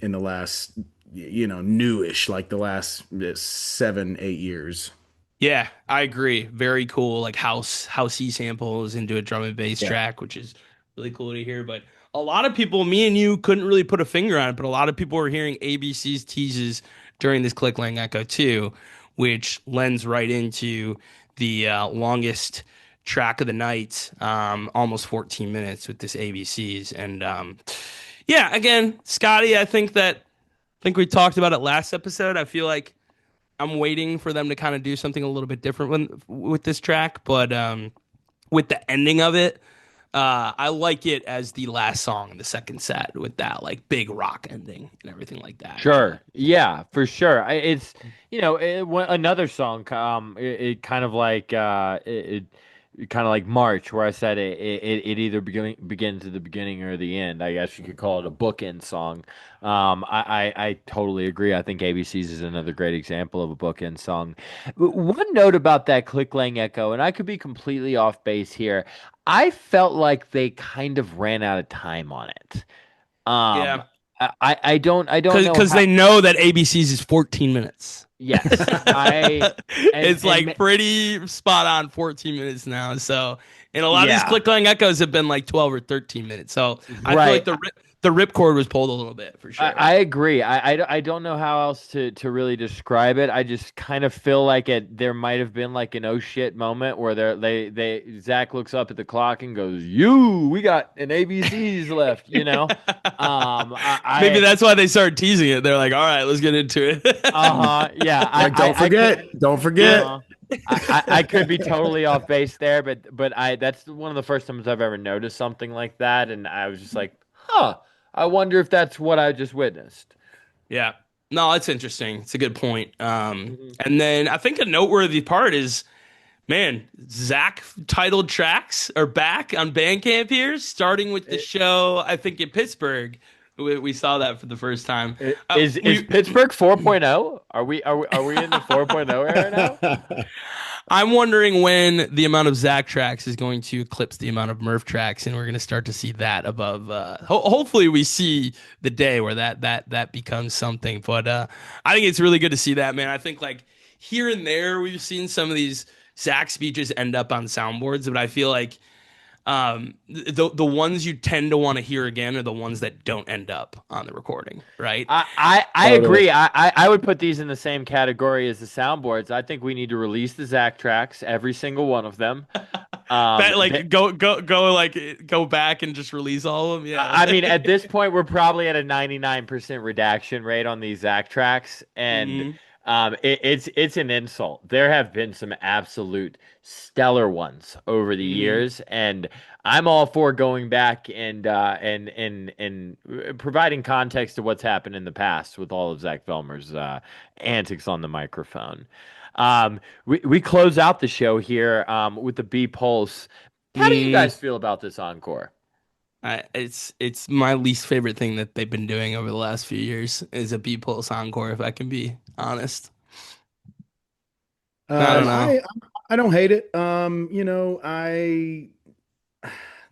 in the last, newish, like the last 7, 8 years. Yeah, I agree. Very cool, like housey samples into a drum and bass Yeah. track, which is really cool to hear. But a lot of people, me and you, couldn't really put a finger on it, but a lot of people were hearing ABC's teases during this Click Lang Echo too, which lends right into the longest track of the night, almost 14 minutes with this ABCs. And yeah, again, Scotty, I think we talked about it last episode. I feel like I'm waiting for them to kind of do something a little bit different with this track, but with the ending of it, I like it as the last song in the second set with that like big rock ending and everything like that. Sure. Yeah, for sure. It's another song. It kind of like kind of like March, where I said it either begins at the beginning or the end. I guess you could call it a bookend song. I totally agree. I think ABCs is another great example of a bookend song. One note about that Click Lang Echo, and I could be completely off base here. I felt like they kind of ran out of time on it. Um, Yeah, I don't know because how. they know that ABC's is 14 minutes. Yes, I It's and like pretty spot on 14 minutes now. So, and a lot of these yeah, click-clang echoes have been like 12 or 13 minutes. So I feel like right. the ripcord was pulled a little bit for sure. I agree. I don't know how else to really describe it. I just kind of feel like there might have been like an oh shit moment where they Zach looks up at the clock and goes, we got an ABCs left, you know? Maybe I that's why they started teasing it. They're like, all right, let's get into it. yeah, Like, don't I could forget, don't forget. uh-huh. I could be totally off base there, but I that's one of the first times I've ever noticed something like that, and I was just like, huh, I wonder if that's what I just witnessed. Yeah. No, it's interesting. It's a good point. Mhm. And then I think a noteworthy part is, man, Zach titled tracks are back on Bandcamp here, starting with the show, I think in Pittsburgh. We saw that for the first time. Is We Pittsburgh 4.0? Are we in the 4.0 era now? I'm wondering when the amount of Zach tracks is going to eclipse the amount of Murph tracks, and we're going to start to see that above. Hopefully, we see the day where that becomes something. But I think it's really good to see that, man. I think like here and there we've seen some of these Zach speeches end up on soundboards, but I feel like the ones you tend to want to hear again are the ones that don't end up on the recording, right? I Totally. agree. I would put these in the same category as the soundboards. I think we need to release the Zach tracks, every single one of them. Bet Th- like go like go back and just release all of them. Yeah. I mean, at this point, we're probably at a 99% redaction rate on these Zach tracks, and Mhm. it's an insult. There have been some absolute stellar ones over the Mhm. years, and I'm all for going back and providing context to what's happened in the past with all of Zach Velmer's antics on the microphone. We close out the show here with the B Pulse. How do you Mm. guys feel about this encore? It's my least favorite thing that they've been doing over the last few years is a B Pulse encore, if I can be honest. I don't Um, know. I I don't hate it.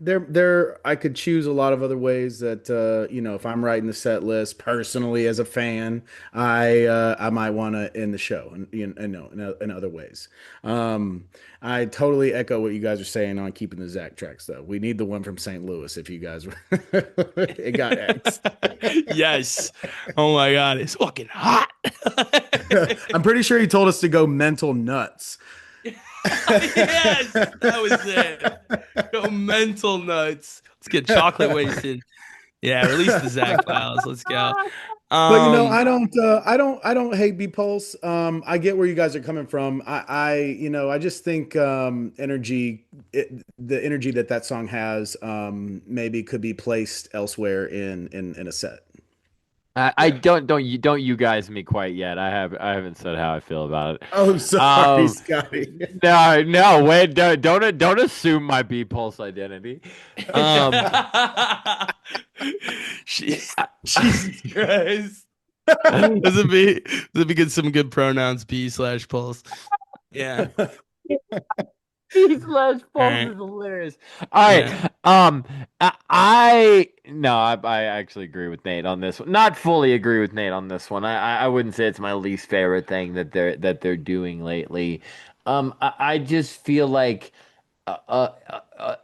There I could choose a lot of other ways that if I'm writing the set list personally as a fan, I might want to end the show and in other ways. Um, I totally echo what you guys are saying on keeping the Zach tracks though. We need the one from St. Louis if you guys it got X. Yes. Oh my God, it's fucking hot. I'm pretty sure he told us to go mental nuts. Yes, that was it. Go mental nuts. Let's get chocolate wasted. Yeah, release the Zach files. Let's go. But Um, I don't hate B Pulse. I get where you guys are coming from. I just think the energy that song has, maybe could be placed elsewhere in a set. I yeah. don't you guys me quite yet. I haven't said how I feel about it. Oh, sorry, Um, Scotty. no, wait, don't assume my B pulse identity. Um, Je- Jesus Christ. Does it be good some good pronouns, B/pulse. Yeah. these last All pulse right. is hilarious. All Yeah. right, no, I actually agree with Nate on this one. Not fully agree with Nate on this one. I wouldn't say it's my least favorite thing that they're doing lately. I just feel like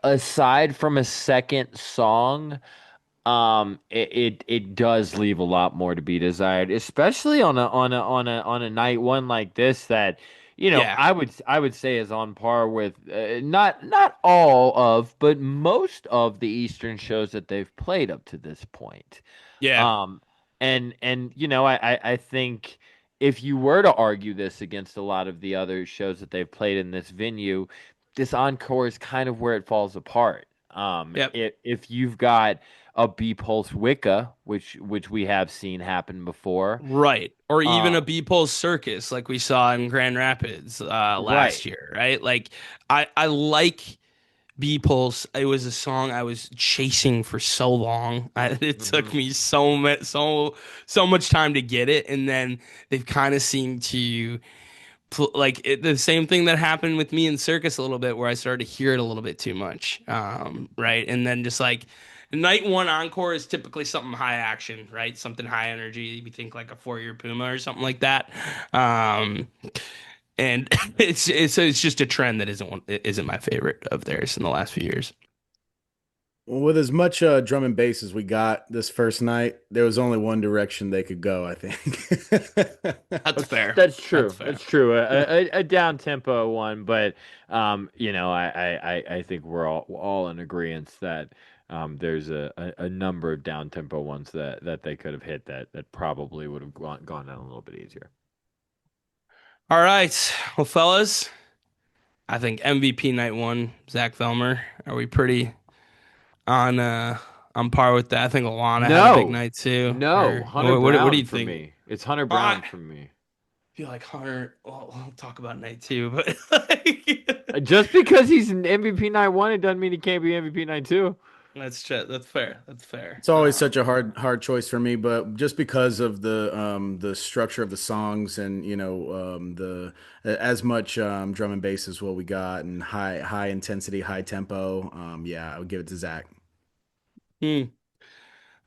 aside from a second song, it does leave a lot more to be desired, especially on a night one like this that Yeah. I would say is on par with not all of, but most of the Eastern shows that they've played up to this point. Yeah. Um, and I think if you were to argue this against a lot of the other shows that they've played in this venue, this encore is kind of where it falls apart. Yep. If you've got a B Pulse Wicca, which we have seen happen before, Right. Or even uh, a B-Pulse Circus like we saw in Grand Rapids right. last year, right? Like I like B-Pulse. It was a song I was chasing for so long. It Hmm. took me so much time to get it, and then they've kind of seemed to the same thing that happened with me in Circus a little bit, where I started to hear it a little bit too much, right? And then just like night one encore is typically something high action, right? Something high energy. You think like a four-year Puma or something like that. Um, and it's just a trend that isn't my favorite of theirs in the last few years. With as much drum and bass as we got this first night, there was only one direction they could go, I think. That's fair. That's That's true. fair. That's true. A down tempo one, but I think we're all in agreement that there's a number of down tempo ones that they could have hit that probably would have gone down a little bit easier. All right, well, fellas, I think MVP night one, Zach Velmer. Are we pretty on on par with that? I think Alana had a big No, night too. no, Or Hunter what do Brown you for think? me. It's Hunter I Brown for me. feel like Hunter. Well, we'll talk about night two, but like, Just because he's an MVP night one, it doesn't mean he can't be MVP night two. that's fair. That's fair. It's always such a hard choice for me, but just because of the structure of the songs and the as much drum and bass as what we got and high intensity, high tempo, yeah, I would give it to Zach. Hmm.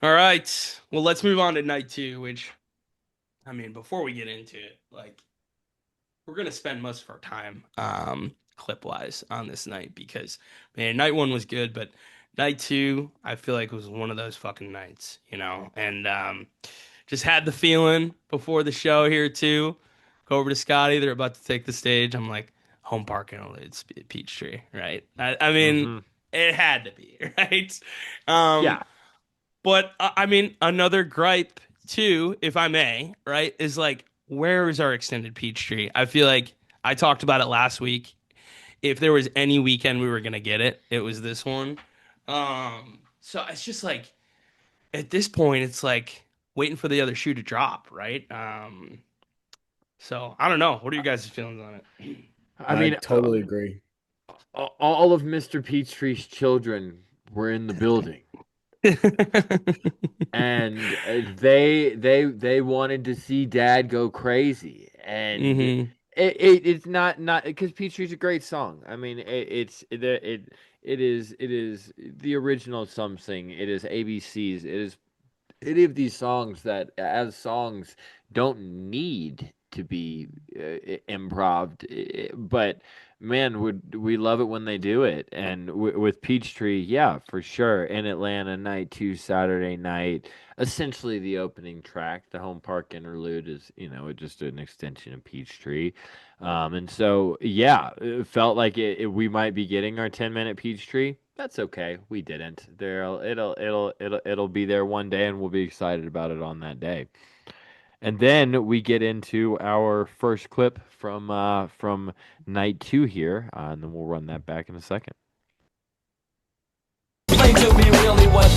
All right. Well, let's move on to night two, which I mean, before we get into it, like we're gonna spend most of our time clip wise on this night because man, night one was good, but night two I feel like was one of those fucking nights, and just had the feeling before the show here too. Go over to Scotty, they're about to take the stage. I'm like, home park interludes, Peachtree, right? I mean, Hmm. it had to be, right? Um, Yeah. but I mean, another gripe too, if I may, right, is like, where is our extended peach tree? I feel like I talked about it last week. If there was any weekend we were gonna get it, it was this one. So it's just like at this point, it's like waiting for the other shoe to drop, right? So I don't know. What are you guys' feelings on it? I I mean, totally agree. all of Mr. Peachtree's children were in the building, and they wanted to see Dad go crazy, and Hmm. it's not because Peachtree's a great song. I mean, it is the original something. It is ABCs. It is any of these songs that as songs don't need to be improved, but man, would we love it when they do it. And with Peachtree, yeah, for sure, in Atlanta, night two, Saturday night, essentially the opening track, the home park interlude is just an extension of Peachtree. And so yeah, it felt like we might be getting our 10-minute Peachtree. That's okay. We didn't. It'll be there one day, and we'll be excited about it on that day. And then we get into our first clip from night two here, and then we'll run that back in a second. Explain to me really what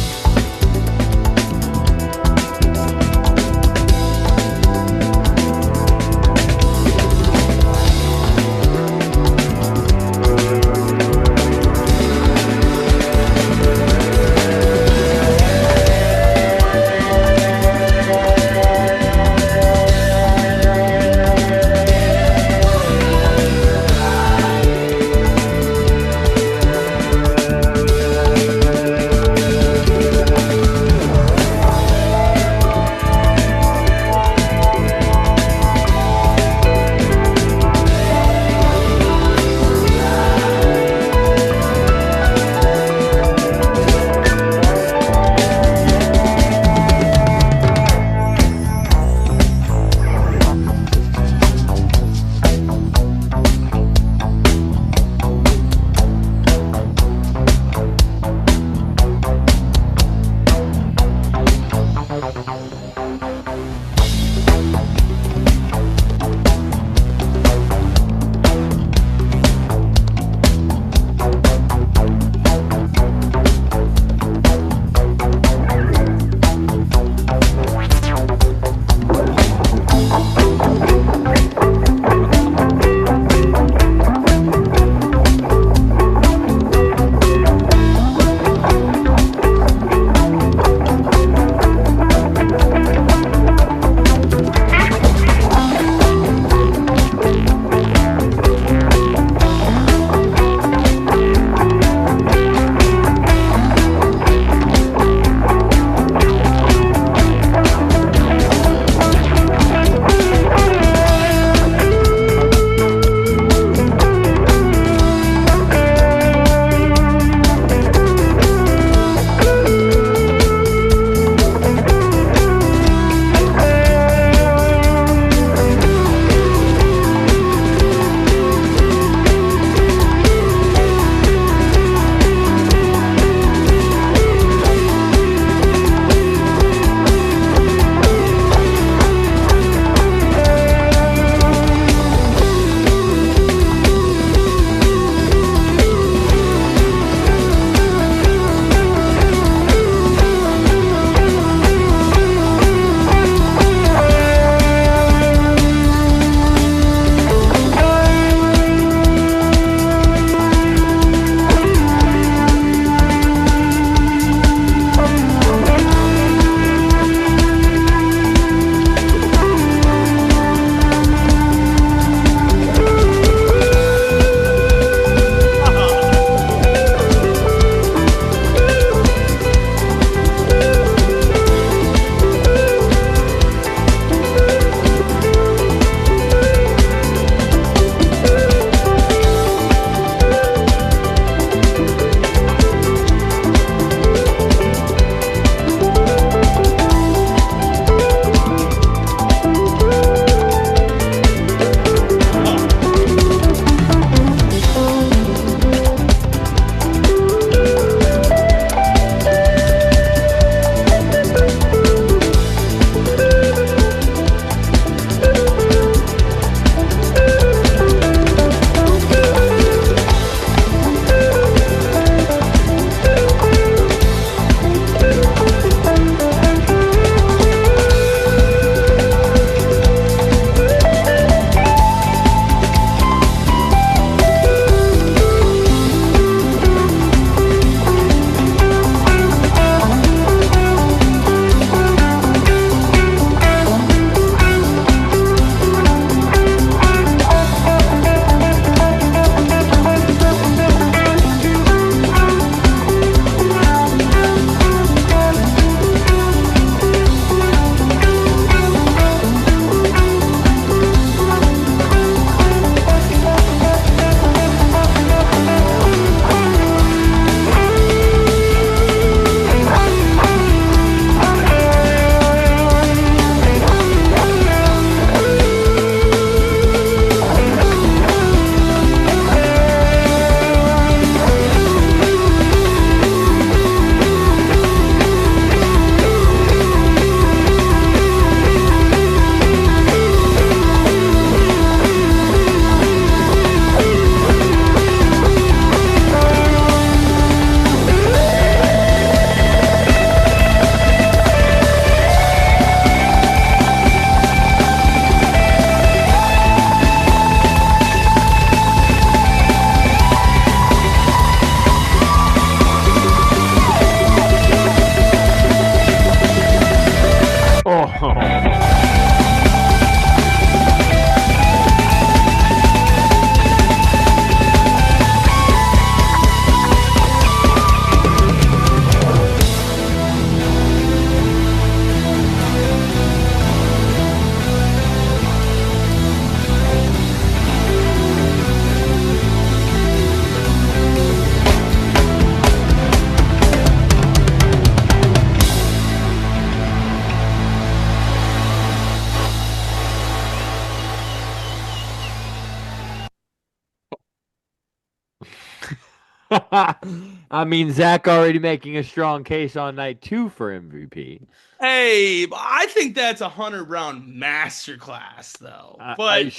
I mean, Zach already making a strong case on night two for MVP. Hey, I think that's a Hunter Brown masterclass though. I, But I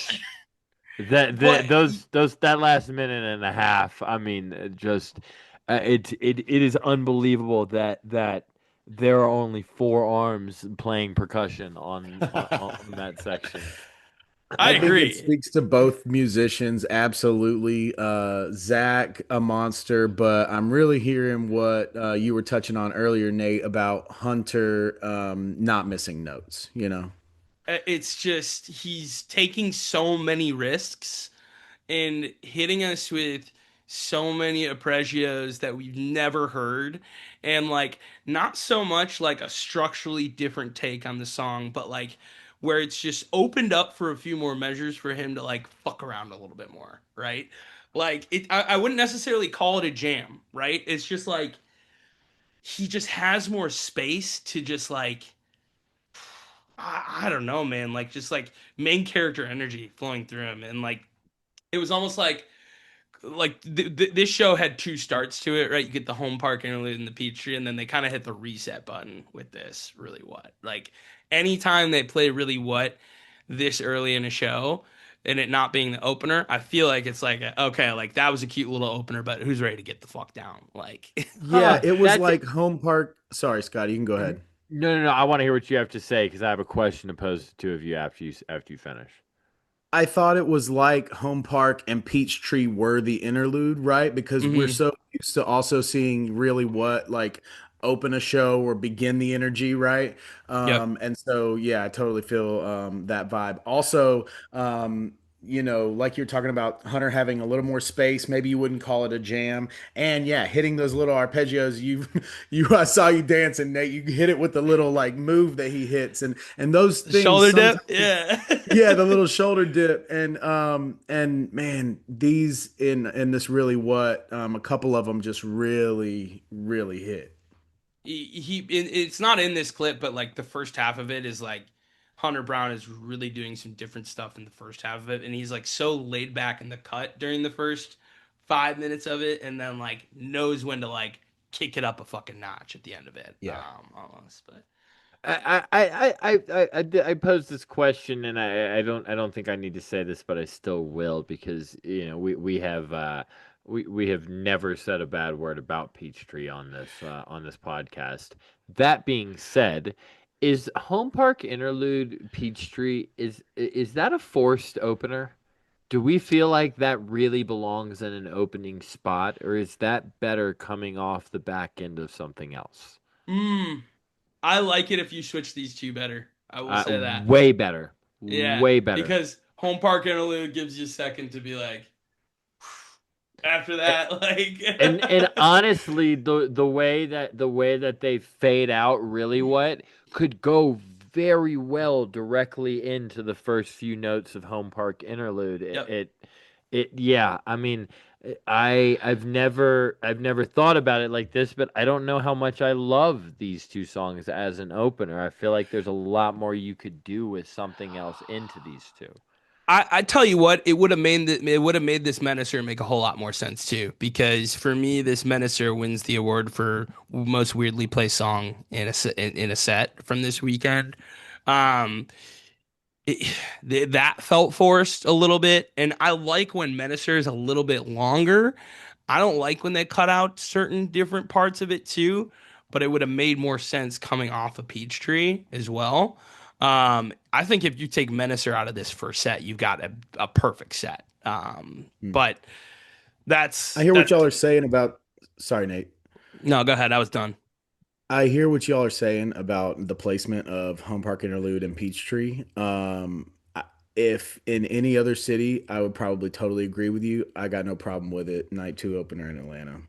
that but those that last minute and a half. I mean, just it is unbelievable that there are only four arms playing percussion on that section. I I think it agree. speaks to both musicians, absolutely. Zach, a monster, but I'm really hearing what you were touching on earlier, Nate, about Hunter not missing notes, you know? It's just he's taking so many risks and hitting us with so many arpeggios that we've never heard, and like not so much like a structurally different take on the song, but like where it's just opened up for a few more measures for him to like fuck around a little bit more, right? Like I wouldn't necessarily call it a jam, right? It's just like he just has more space to just like I don't know, man, like just like main character energy flowing through him, and like it was almost like this show had two starts to it, right? You get the home park interlude and the Peachtree, and then they kind of hit the reset button with this. Really, what? Like anytime they play really what this early in a show, and it not being the opener, I feel like it's like okay, like that was a cute little opener, but who's ready to get the fuck down? Like, Yeah, it was That's like home park. Sorry, Scott, you can go ahead. no. I want to hear what you have to say because I have a question to pose to two of you after you finish. I thought it was like Home Park and Peachtree were the interlude, right? Because we're mhm. so used to also seeing really what like open a show or begin the energy, right? Yep. And so yeah, I totally feel that vibe. Also, like you're talking about Hunter having a little more space, maybe you wouldn't call it a jam. And yeah, hitting those little arpeggios, I saw you dancing, Nate. You hit it with the little like move that he hits, and those The things shoulder sometimes. dip, yeah. Yeah, the little shoulder dip, and man, these in this really what a couple of them just really hit. It's not in this clip, but like the first half of it is like Hunter Brown is really doing some different stuff in the first half of it, and he's like so laid back in the cut during the first 5 minutes of it, and then like knows when to like kick it up a fucking notch at the end of it. Yeah. Almost, but I posed this question, and I don't think I need to say this, but I still will because we have never said a bad word about Peachtree on this podcast. That being said, is Home Park Interlude Peachtree is that a forced opener? Do we feel like that really belongs in an opening spot, or is that better coming off the back end of something else? mm, I like it if you switch these two better. I will say that. Way better. Yeah, Way better. because home park interlude gives you a second to be like after that, like And honestly, the way that they fade out really what could go very well directly into the first few notes of Home Park Interlude. It yep. it, it yeah, I mean I've never thought about it like this, but I don't know how much I love these two songs as an opener. I feel like there's a lot more you could do with something else into these two. I tell you what, it would have made this Menacer make a whole lot more sense too. Because for me, this Menacer wins the award for most weirdly placed song in a set from this weekend. Um, that felt forced a little bit, and I like when Menacer is a little bit longer. I don't like when they cut out certain different parts of it too, but it would have made more sense coming off a Peachtree as well. I think if you take Menacer out of this first set, you've got a perfect set. Hmm. But I hear what y'all are saying about. Sorry, Nate. no, go ahead. I was done. I hear what y'all are saying about the placement of Home Park Interlude and Peachtree. If in any other city, I would probably totally agree with you. I got no problem with it. Night two opener in Atlanta.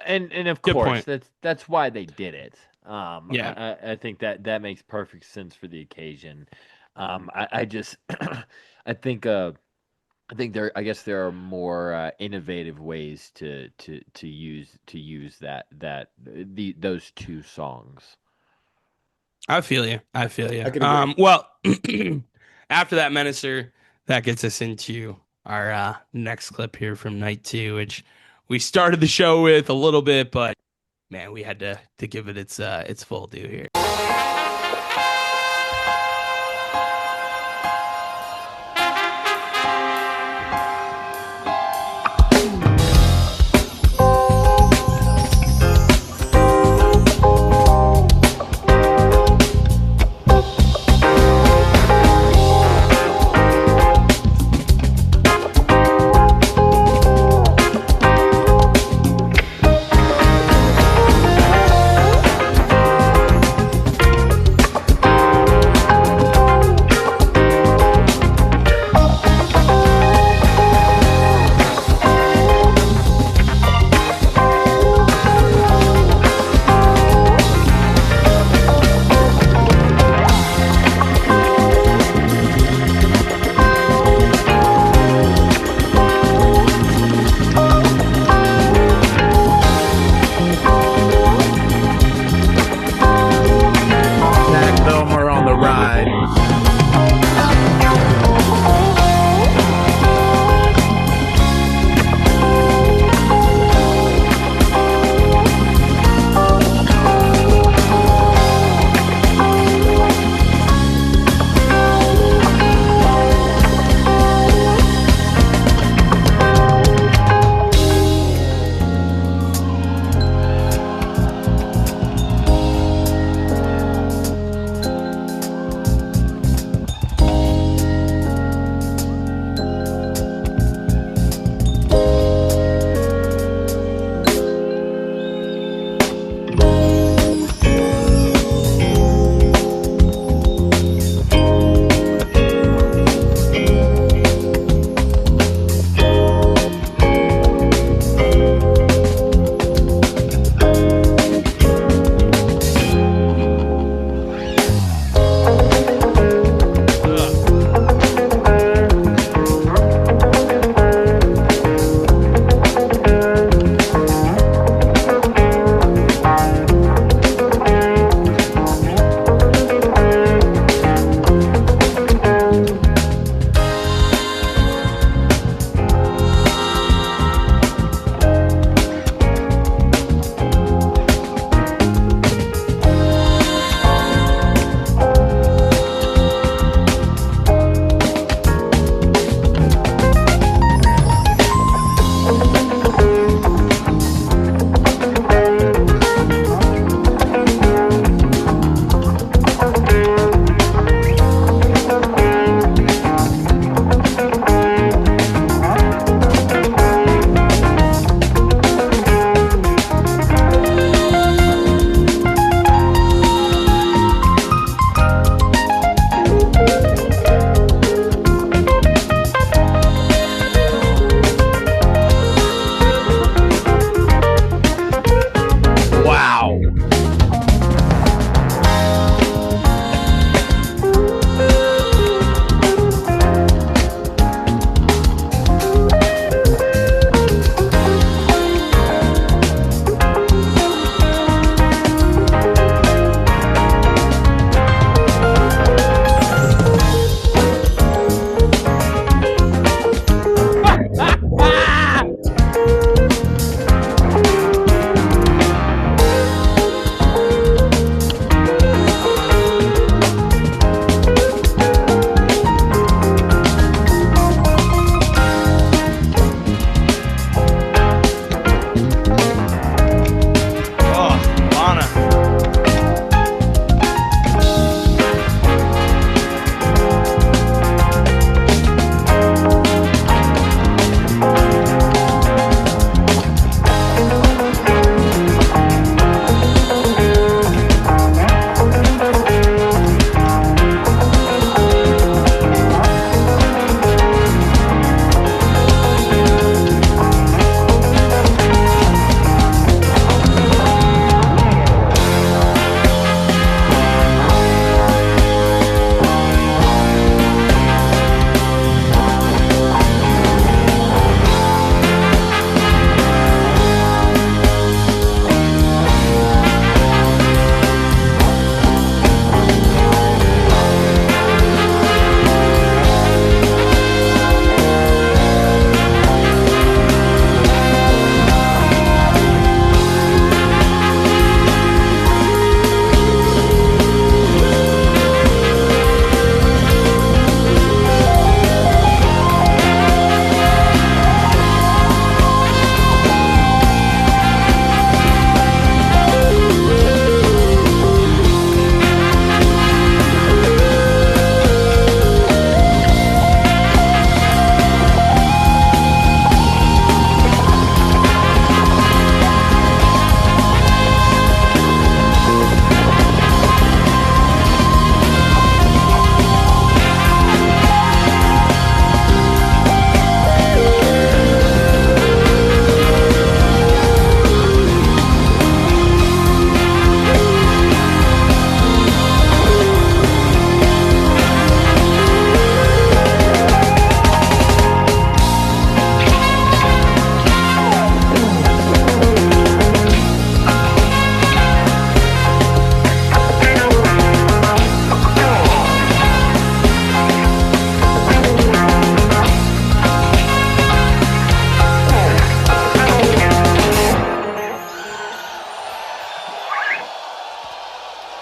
And of Good course point. that's why they did it. Yeah. I think that makes perfect sense for the occasion. I just I think I think I guess there are more innovative ways to use those two songs. I feel you. I feel you. I can agree. Well, after that Menacer, that gets us into our next clip here from night two, which we started the show with a little bit, but man, we had to give it its full due here.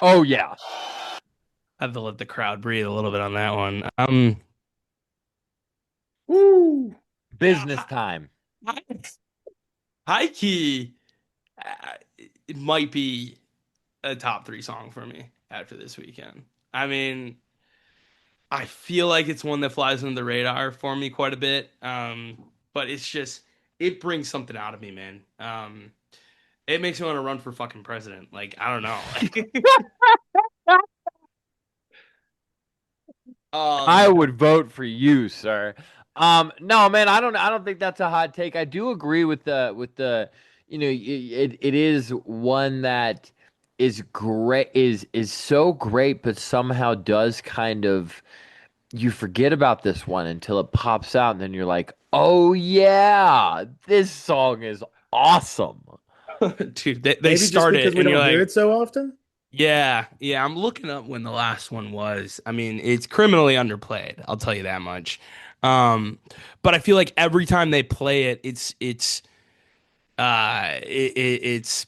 Oh yeah, I have to let the crowd breathe a little bit on that one. Woo! business time. High key, it might be a top three song for me after this weekend. I mean, I feel like it's one that flies under the radar for me quite a bit. But it's just it brings something out of me, man. It makes me want to run for fucking president. Like, I don't know. I would vote for you, sir. No, man, I don't think that's a hot take. I do agree with the, it is one that is great, is so great, but somehow does kind of you forget about this one until it pops out, and then you're like, oh yeah, this song is awesome. dude, they Maybe just started because we and you're don't hear like, it so often. yeah, yeah. I'm looking up when the last one was. I mean, it's criminally underplayed. I'll tell you that much. But I feel like every time they play it, it's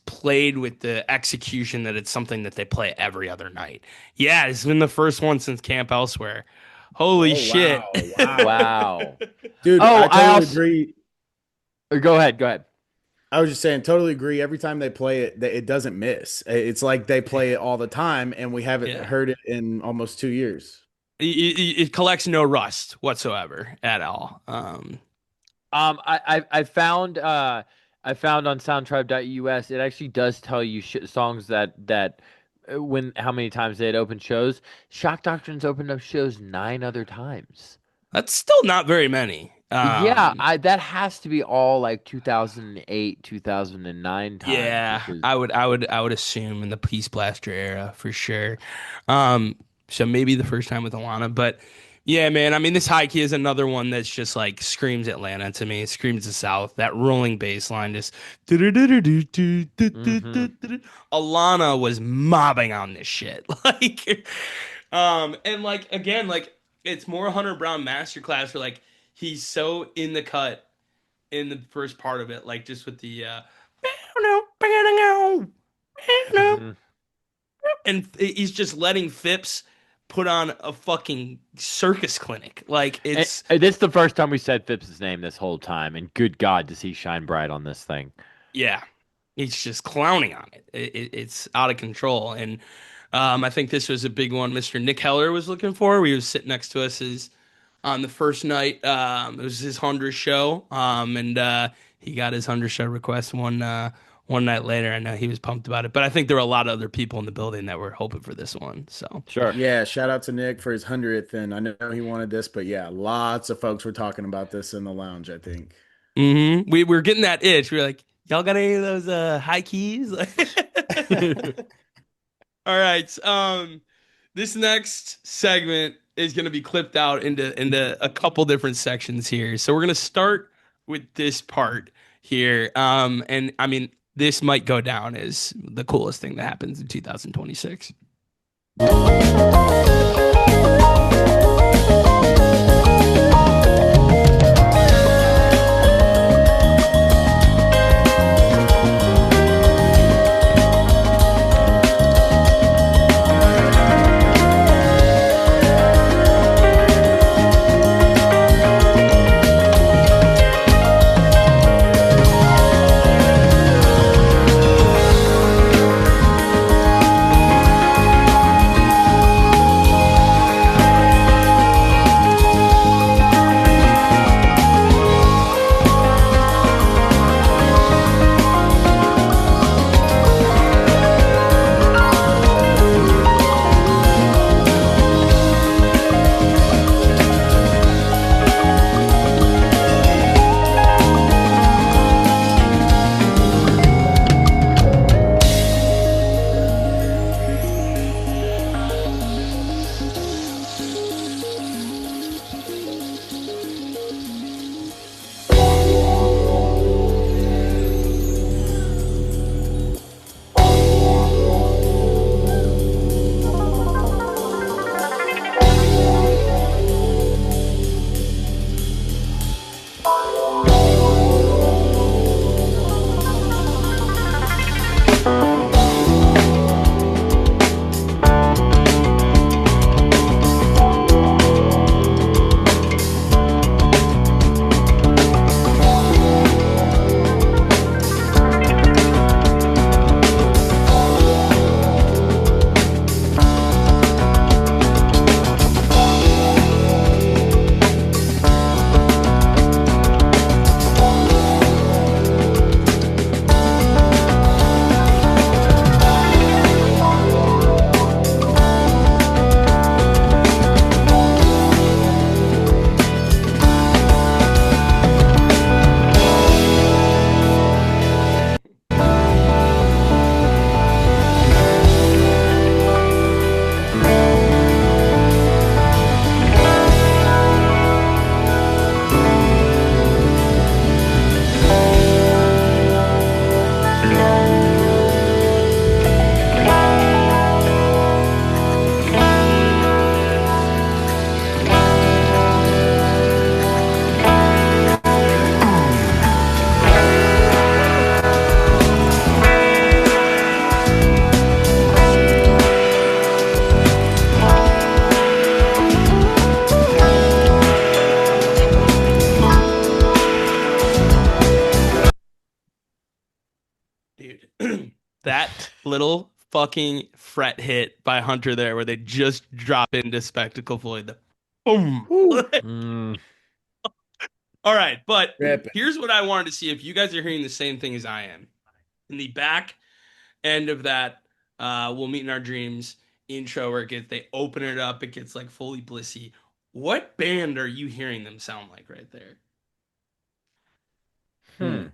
played with the execution that it's something that they play every other night. Yeah, it's been the first one since Camp Elsewhere. Holy Oh shit. wow, wow, Wow. dude! Oh, I I totally also agree. go ahead, go ahead. I was just saying, totally agree. Every time they play it, it doesn't miss. It's like they play it all the time, and we haven't Yeah. heard it in almost 2 years. It collects no rust whatsoever at all. I found on soundtribe.us it actually does tell you songs that when how many times they had opened shows. Shock Doctrines opened up shows 9 other times. That's still not very many. Yeah, I that has to be all like 2008, 2009 times Yeah, because I would assume in the Peace Blaster era for sure. Um, so maybe the first time with Alana, but yeah, man. I mean, this high key is another one that's just like screams Atlanta to me. It screams the South. That rolling bass line just. Mhm. Alana was mobbing on this shit, like, and like again, like it's more Hunter Brown masterclass for like he's so in the cut in the first part of it, like just with the Mhm. and he's just letting Phipps put on a fucking circus clinic. Like it's This is the first time we said Phipps' name this whole time, and good God, does he shine bright on this thing? yeah, he's just clowning on it. It's out of control, and I think this was a big one. Mr. Nick Heller was looking for. He was sitting next to us on the first night. It was his 100th show, and he got his 100th show request one night later. I know he was pumped about it, but I think there were a lot of other people in the building that were hoping for this one. So Sure. Yeah, shout out to Nick for his 100th, and I know he wanted this, but yeah, lots of folks were talking about this in the lounge. I think. we were getting that itch. We were like, y'all got any of those high keys? All right. This next segment is going to be clipped out into a couple different sections here. So we're going to start with this part here. And I mean, this might go down as the coolest thing that happens in 2026. little fucking fret hit by Hunter there where they just drop into Spectacle Floyd. The boom. Whew. Mm. All right, but Rip. here's what I wanted to see if you guys are hearing the same thing as I am. In the back end of that, we'll meet in our dreams intro where they open it up, it gets like fully blissy. What band are you hearing them sound like right there? Hmm.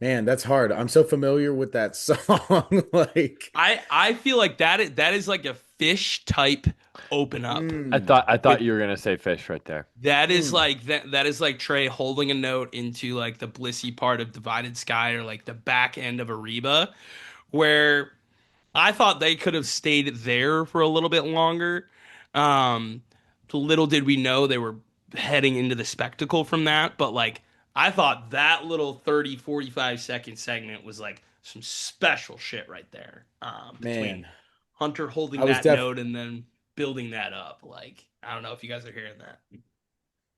Man, that's hard. I'm so familiar with that song. Like, I feel like that is like a Fish type open up. I thought With you were gonna say Fish right there. that is like that is like Trey holding a note into like the blissy part of Divided Sky or like the back end of Ariba, where I thought they could have stayed there for a little bit longer. Um, little did we know they were heading into the spectacle from that, but like I thought that little 30, 45-second segment was like some special shit right there. Between man, Hunter holding I was that note and then building that up. Like, I don't know if you guys are hearing that.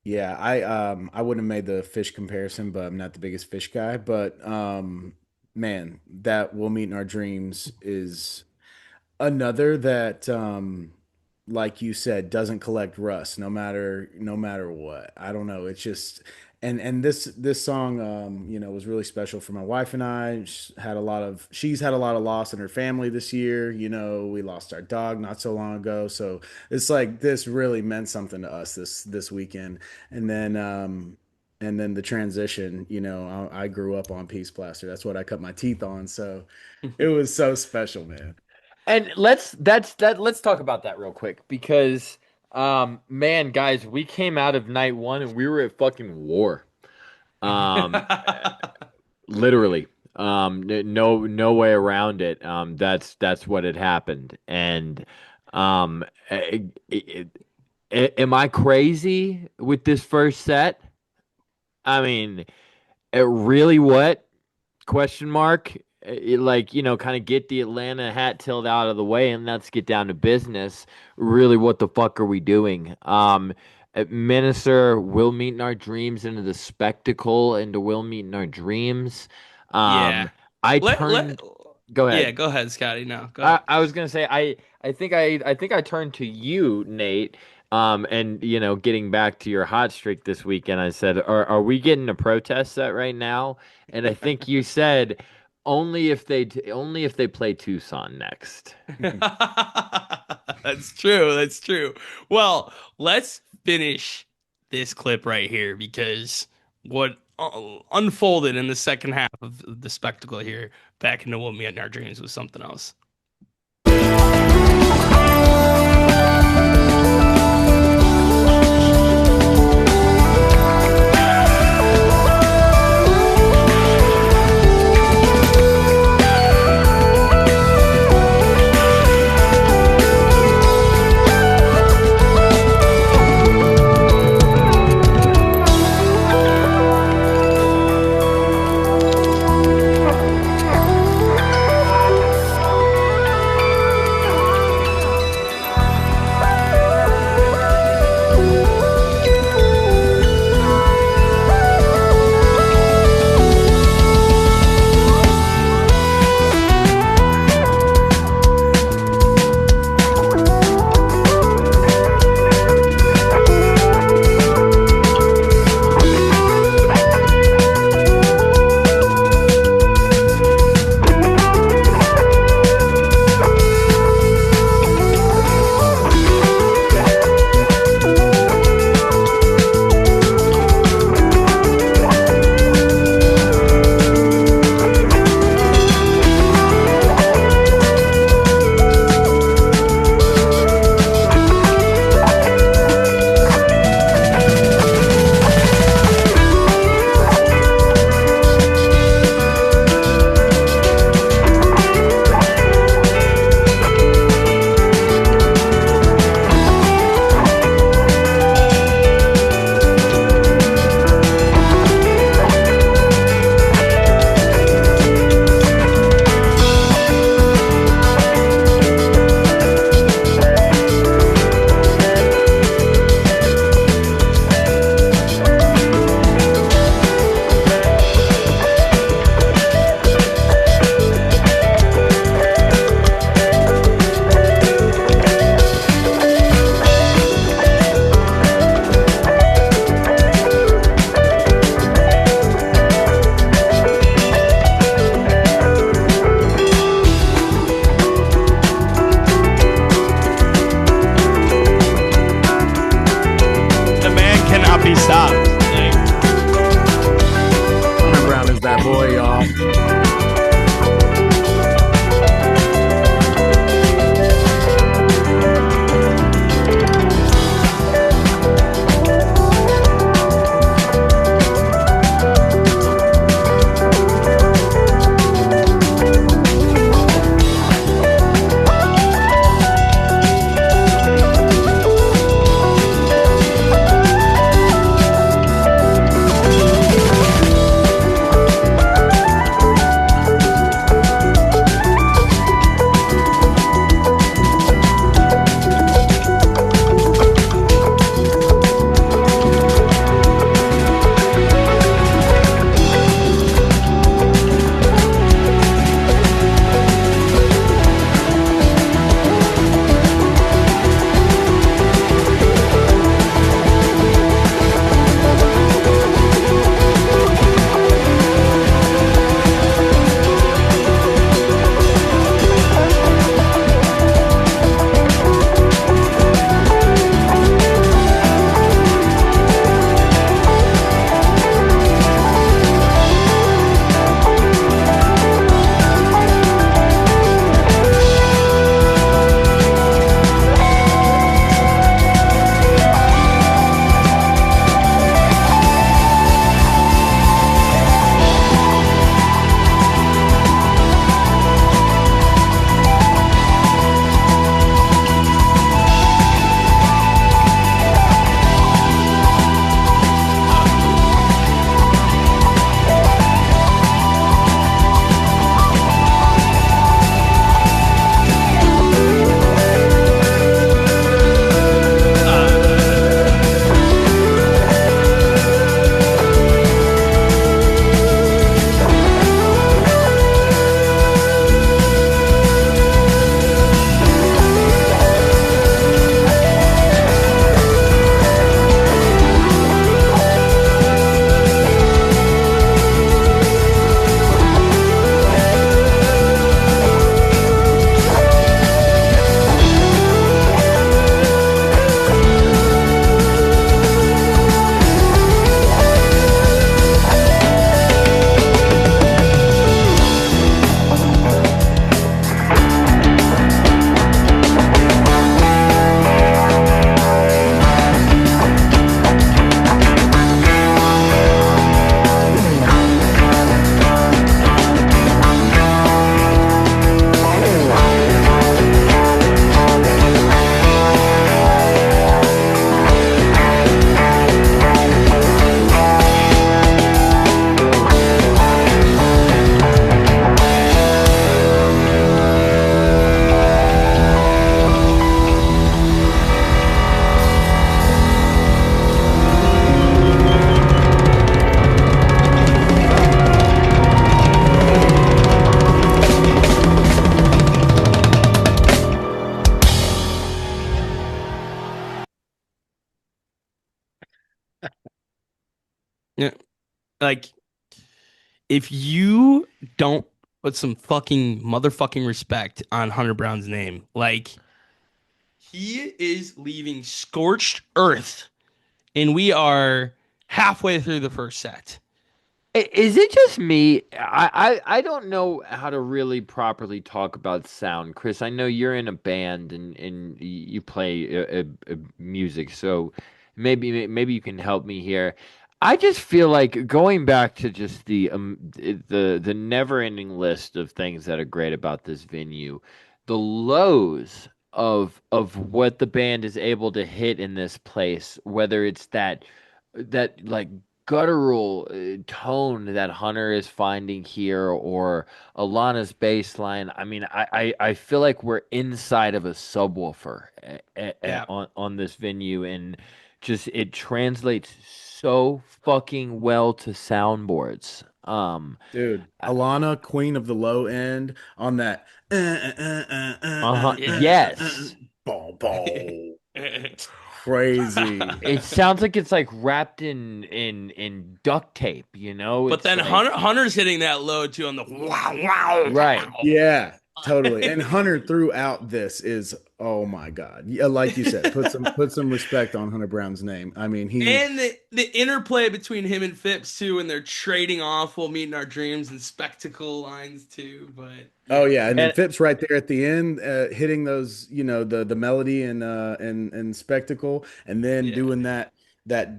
yeah, I wouldn't have made the Fish comparison, but I'm not the biggest Fish guy. But man, that We'll Meet in Our Dreams is another that like you said doesn't collect rust no matter what. I don't know, it's just and this song was really special for my wife and I. She's had a lot of loss in her family this year. We lost our dog not so long ago, so it's like this really meant something to us this weekend. And then the transition, I grew up on Peace Plaster. That's what I cut my teeth on, so it was so special, man. And let's talk about that real quick because man, guys, we came out of night one and we were at fucking war. Um Literally. No way around it. That's what had happened. And am I crazy with this first set? I mean, really what? Question mark. Like, kind of get the Atlanta hat tilt out of the way and let's get down to business. Really, what the fuck are we doing? Minister, we'll meet in our dreams into the spectacle, into we'll meet in our dreams. Yeah. I Let turned. Go Yeah, ahead. go ahead, Scotty. No, go ahead. I was gonna say I think I turned to you, Nate. And getting back to your hot streak this weekend, I said, are we getting a protest set right now? And I think you said only if they play Tucson next. That's true. That's true. Well, let's finish this clip right here because what unfolded in the second half of the spectacle here back into What Me in Our Dreams was something else. Yeah. Like, if you don't put some fucking motherfucking respect on Hunter Brown's name, like, he is leaving scorched earth, and we are halfway through the first set. Is it just me? I don't know how to really properly talk about sound. Chris, I know you're in a band and you play music, so maybe you can help me here. I just feel like going back to just the never-ending list of things that are great about this venue, the lows of what the band is able to hit in this place, whether it's that like guttural tone that Hunter is finding here or Alana's bass line. I mean, I feel like we're inside of a subwoofer Yeah. on this venue, and just it translates so fucking well to soundboards. Dude, I- Alana, queen of the low end on that. uh-huh, Yeah. yes. Boom, boom. Crazy. It sounds like it's like wrapped in duct tape, you know? But It's then like Hunter's hitting that low too on the wow, wow, right. wow. Yeah, totally. And Hunter throughout this is, oh my God. Yeah, like you said, put some respect on Hunter Brown's name. I mean, he And the interplay between him and Phipps too, and they're trading off "We'll Meet in Our Dreams" and spectacle lines too. But oh yeah, and then And Phipps right there at the end, hitting those, the melody and spectacle, and then yeah, doing that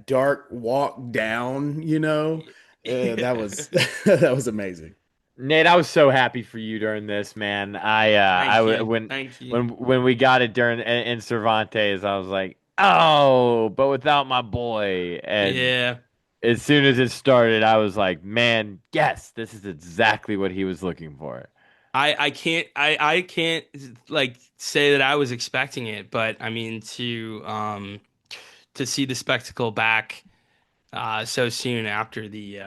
dark walk down, that yeah. was that was amazing. Nate, I was so happy for you during this, man. Thank you, thank you. When we got it during in Cervantes, I was like, oh, but without my boy. And Yeah, as soon as it started, I was like, man, yes, this is exactly what he was looking for. I can't like say that I was expecting it, but I mean to see the spectacle back so soon after the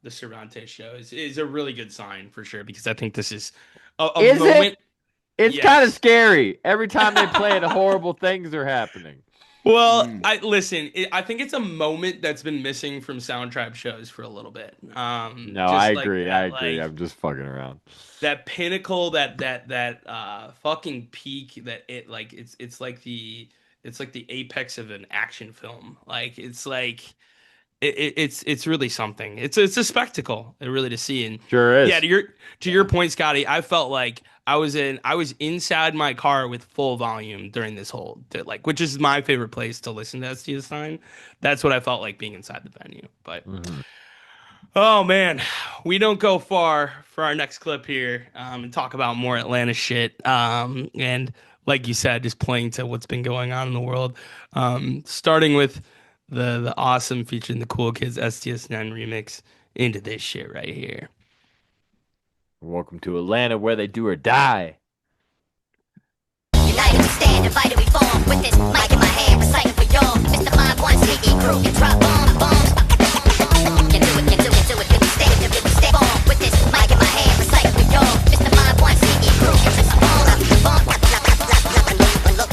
Cervantes show is a really good sign for sure because I think this is a Is it? moment. It's kind of Yes. scary. Every time they play it, horrible things are happening. Well, Mm. I think it's a moment that's been missing from Soundtribe shows for a little bit. No, I Just like agree. I that, agree. like I'm just fucking around. that pinnacle, that fucking peak that it's like the apex of an action film. Like it's like it's really something. It's a spectacle, really to see. And Sure yeah, is. to your point, Scotty, I felt like I was inside my car with full volume during this like, which is my favorite place to listen to STS Sign. That's what I felt like being inside the venue. But Mhm. oh man, we don't go far for our next clip here, and talk about more Atlanta shit. And like you said, just playing to what's been going on in the world. Starting with the awesome featuring the Cool Kids STS9 remix into this shit right here. Welcome to Atlanta, where they do or die. United we stand, divided we form. With this mic in my hand, reciting for y'all. Mr. 5-1 sneaky crew, you drop bombs. You do it, we stand, we stay form. With this mic in my hand, reciting for y'all. Mr. 5-1 sneaky crew, you just bomb. Look.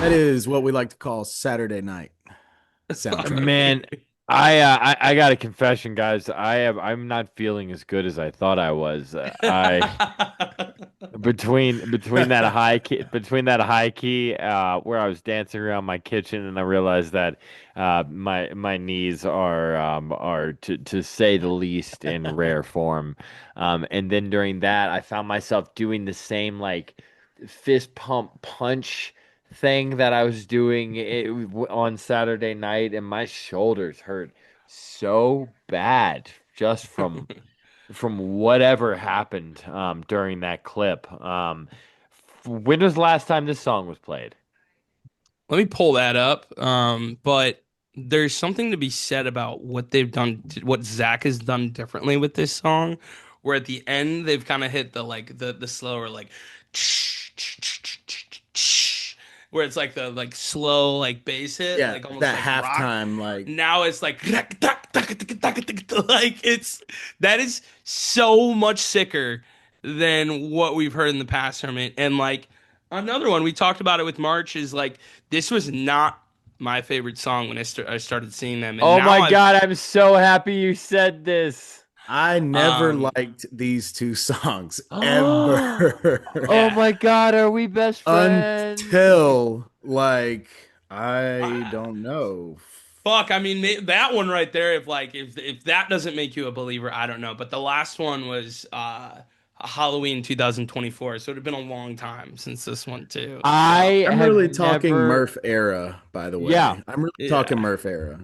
That is what we like to call Saturday night soundtrack. Man, Okay. I got a confession, guys. I'm not feeling as good as I thought I was. I between that high key where I was dancing around my kitchen and I realized that my knees are to say the least in rare form. And then during that I found myself doing the same like fist pump punch thing that I was doing on Saturday night, and my shoulders hurt so bad just from whatever happened during that clip. When was the last time this song was played? Let me pull that up. But there's something to be said about what they've done, what Zach has done differently with this song, where at the end they've kind of hit the like the slower like where it's like the like slow like bass hit, Yeah, like almost that like rock. halftime, like Now it's like like it's that is so much sicker than what we've heard in the past from it. And like another one we talked about it with March is like this was not my favorite song when I started seeing them, and Oh now my I've God, I'm so happy you said this. I never um liked these two songs Oh ever yeah. my God, are we best friends? until like I don't know. Fuck, I mean that one right there. If like if that doesn't make you a believer, I don't know. But the last one was Halloween 2024, so it had been a long time since this one too. So I I'm have really talking never, Murph era, by the yeah. way. I'm really talking yeah, Murph era.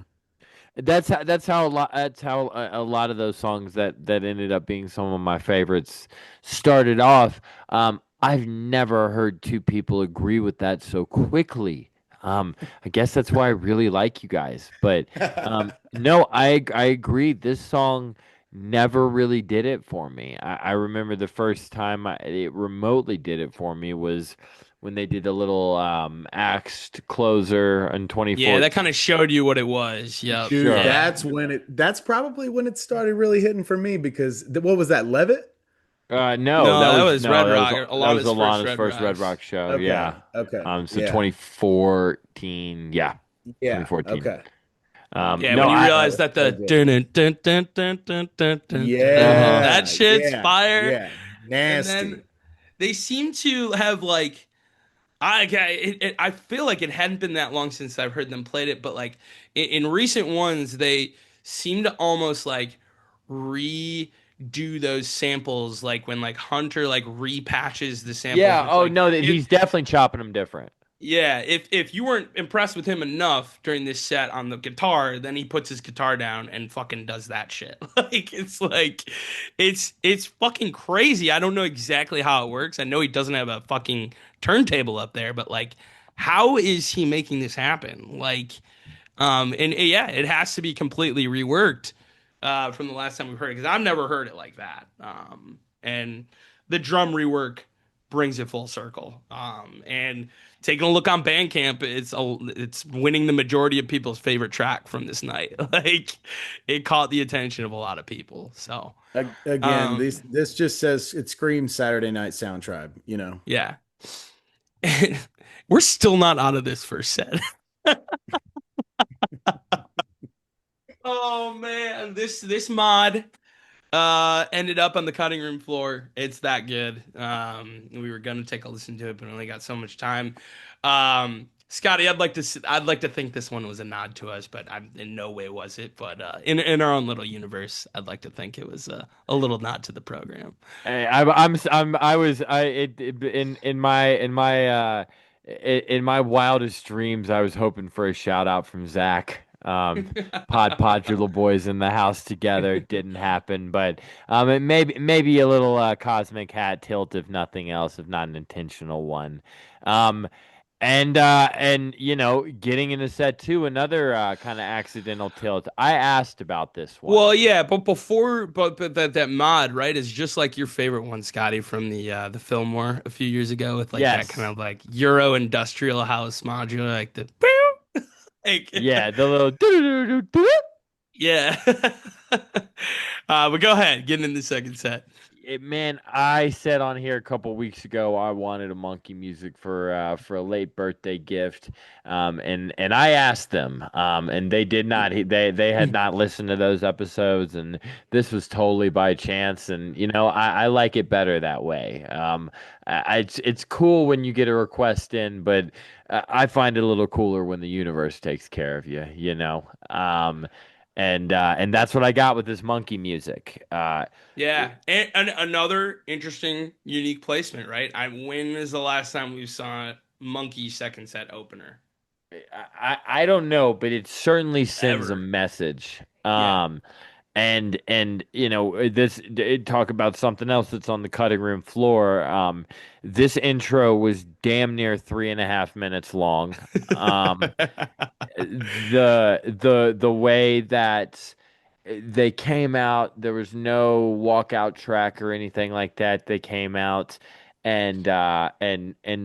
That's how a lot of those songs that ended up being some of my favorites started off. I've never heard two people agree with that so quickly. I guess that's why I really like you guys. But no, I agree. This song never really did it for me. I remember the first time it remotely did it for me was when they did a little axed closer in yeah, that kind 2014. of showed you what it was. Yep. Dude, Sure. Yeah. that's probably when it started really hitting for me because what was that, Levitt? No, No, that was Red Rock. that was Alana's first Alana's Red first Red Rocks. Rock show. Yeah. Okay. Okay. So Yeah. 2014. Yeah, Yeah. 2014. Okay. Yeah, No, when you I. That realize was that so the good. dun dun dun dun dun dun dun dun dun, Uh-huh. that Yeah. shit's Yeah. fire. Yeah. And then Nasty. they seem to have like I feel like it hadn't been that long since I've heard them played it, but like in recent ones, they seem to almost like redo those samples, like when like Hunter like repatches the samples. Yeah. Where it's Oh like no, if he's definitely chopping them different. yeah, if you weren't impressed with him enough during this set on the guitar, then he puts his guitar down and fucking does that shit. Like it's fucking crazy. I don't know exactly how it works. I know he doesn't have a fucking turntable up there, but like how is he making this happen? Like and yeah, it has to be completely reworked from the last time we've heard it because I've never heard it like that. And the drum rework brings it full circle. And taking a look on Bandcamp, it's winning the majority of people's favorite track from this night. Like it caught the attention of a lot of people. So Again, um, this just says it screams Saturday Night Soundtribe, you know. yeah, we're still not out of this first set. Oh man, this mod ended up on the cutting room floor. It's that good. We were gonna take a listen to it, but only got so much time. Scotty, I'd like to think this one was a nod to us, but in no way was it. But in our own little universe, I'd like to think it was a little nod to the program. Hey, I was in my wildest dreams, I was hoping for a shout out from Zach. Podular boys in the house together. It didn't happen, but it maybe a little cosmic hat tilt, if nothing else, if not an intentional one. Um, and getting into set two, another kind of accidental tilt. I asked about this one. Well, yeah, but but that mod, right, is just like your favorite one, Scotty, from the Fillmore a few years ago with like that kind Yes. of like Euro industrial house modular, like the like Yeah, the little doo-doo-doo-doo-doo. yeah. But go ahead, getting in the second set. Man, I said on here a couple weeks ago I wanted a monkey music for a late birthday gift, and I asked them, and they did not. They had not listened to those episodes, and this was totally by chance. And I like it better that way. It's cool when you get a request in, but I find it a little cooler when the universe takes care of you. And that's what I got with this monkey music. Yeah, and another interesting, unique placement, right? When is the last time we saw Monkey second set opener? I don't know, but it certainly sends a Ever? message. Yeah. And talk about something else that's on the cutting room floor. This intro was damn near 3.5 minutes long. Um, the way that they came out, there was no walkout track or anything like that. They came out and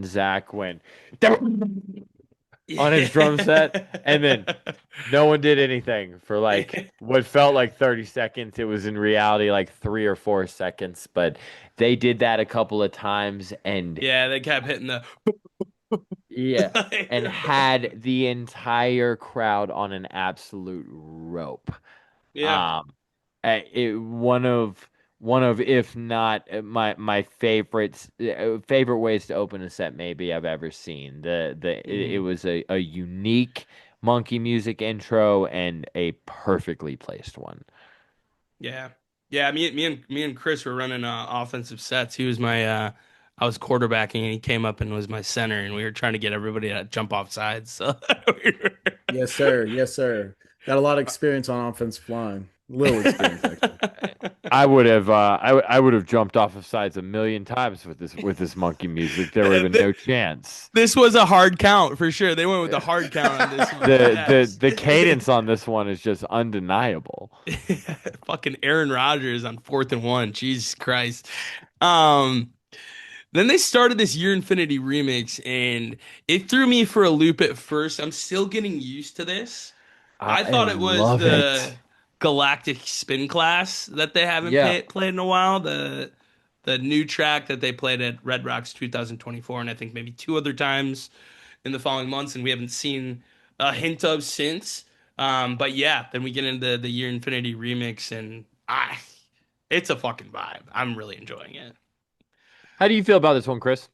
Zach went on his drum set, and then Yeah. no one did anything for like what felt like 30 seconds. It was in reality like 3 or 4 seconds, but they did that a couple of times, and Yeah, they kept hitting the yeah, and had the entire crowd on an absolute rope. Yeah. Um, one of if not my favorite ways to open a set maybe I've ever seen. It Mhm. was a unique monkey music intro and a perfectly placed one. Yeah. Yeah, me and Chris were running offensive sets. He was my I was quarterbacking and he came up and was my center and we were trying to get everybody to jump off sides. So Yes, sir. Yes, sir. Got a lot of experience on offensive line. Little experience, actually. I would have jumped off of sides a million times with this monkey music. There would have been no chance. This was a hard count for sure. They went with the hard count on this one. Yes. The cadence on this one is just undeniable. Fucking Aaron Rodgers on 4th and 1. Jesus Christ. Um, then they started this Year Infinity remix, and it threw me for a loop at first. I'm still getting used to this. I I thought it was love the it. Galactic Spin Class that they haven't Yeah. played in a while. The new track that they played at Red Rocks 2024, and I think maybe two other times in the following months, and we haven't seen a hint of since. But yeah, then we get into the Year Infinity remix, and it's a fucking vibe. I'm really enjoying it. How do you feel about this one, Chris?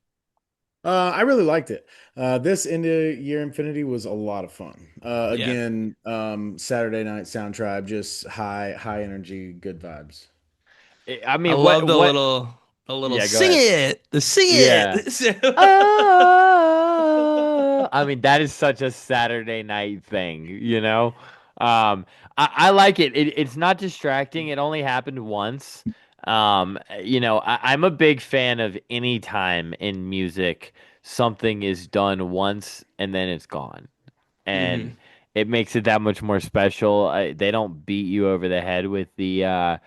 I really liked it. This end of year infinity was a lot of fun. Yeah. Again, Saturday night sound tribe, just high energy, good vibes. I I mean, love what? the little Yeah, go sing ahead. it, the sing Yeah. it. Oh, I mean, that is such a Saturday night thing, you know? I like it. It's not distracting. It only happened once. I'm a big fan of any time in music something is done once and then it's gone. And Hmm. it makes it that much more special. They don't beat you over the head with the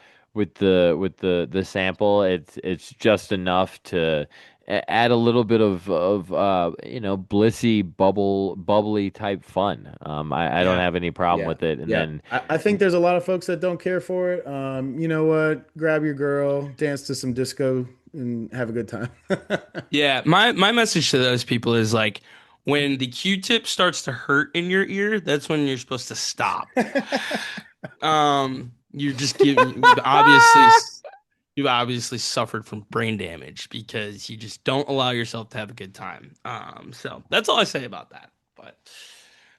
sample. It's just enough to add a little bit of blissy bubbly type fun. I don't Yeah. have any problem Yeah, with it. And yeah. then I think there's a lot of folks that don't care for it. You know what? Grab your girl, dance to some disco, and have a good time. Yeah, my message to those people is like when the Q-tip starts to hurt in your ear, that's when you're supposed to stop. You're just giving you've obviously suffered from brain damage because you just don't allow yourself to have a good time. So that's all I say about that. But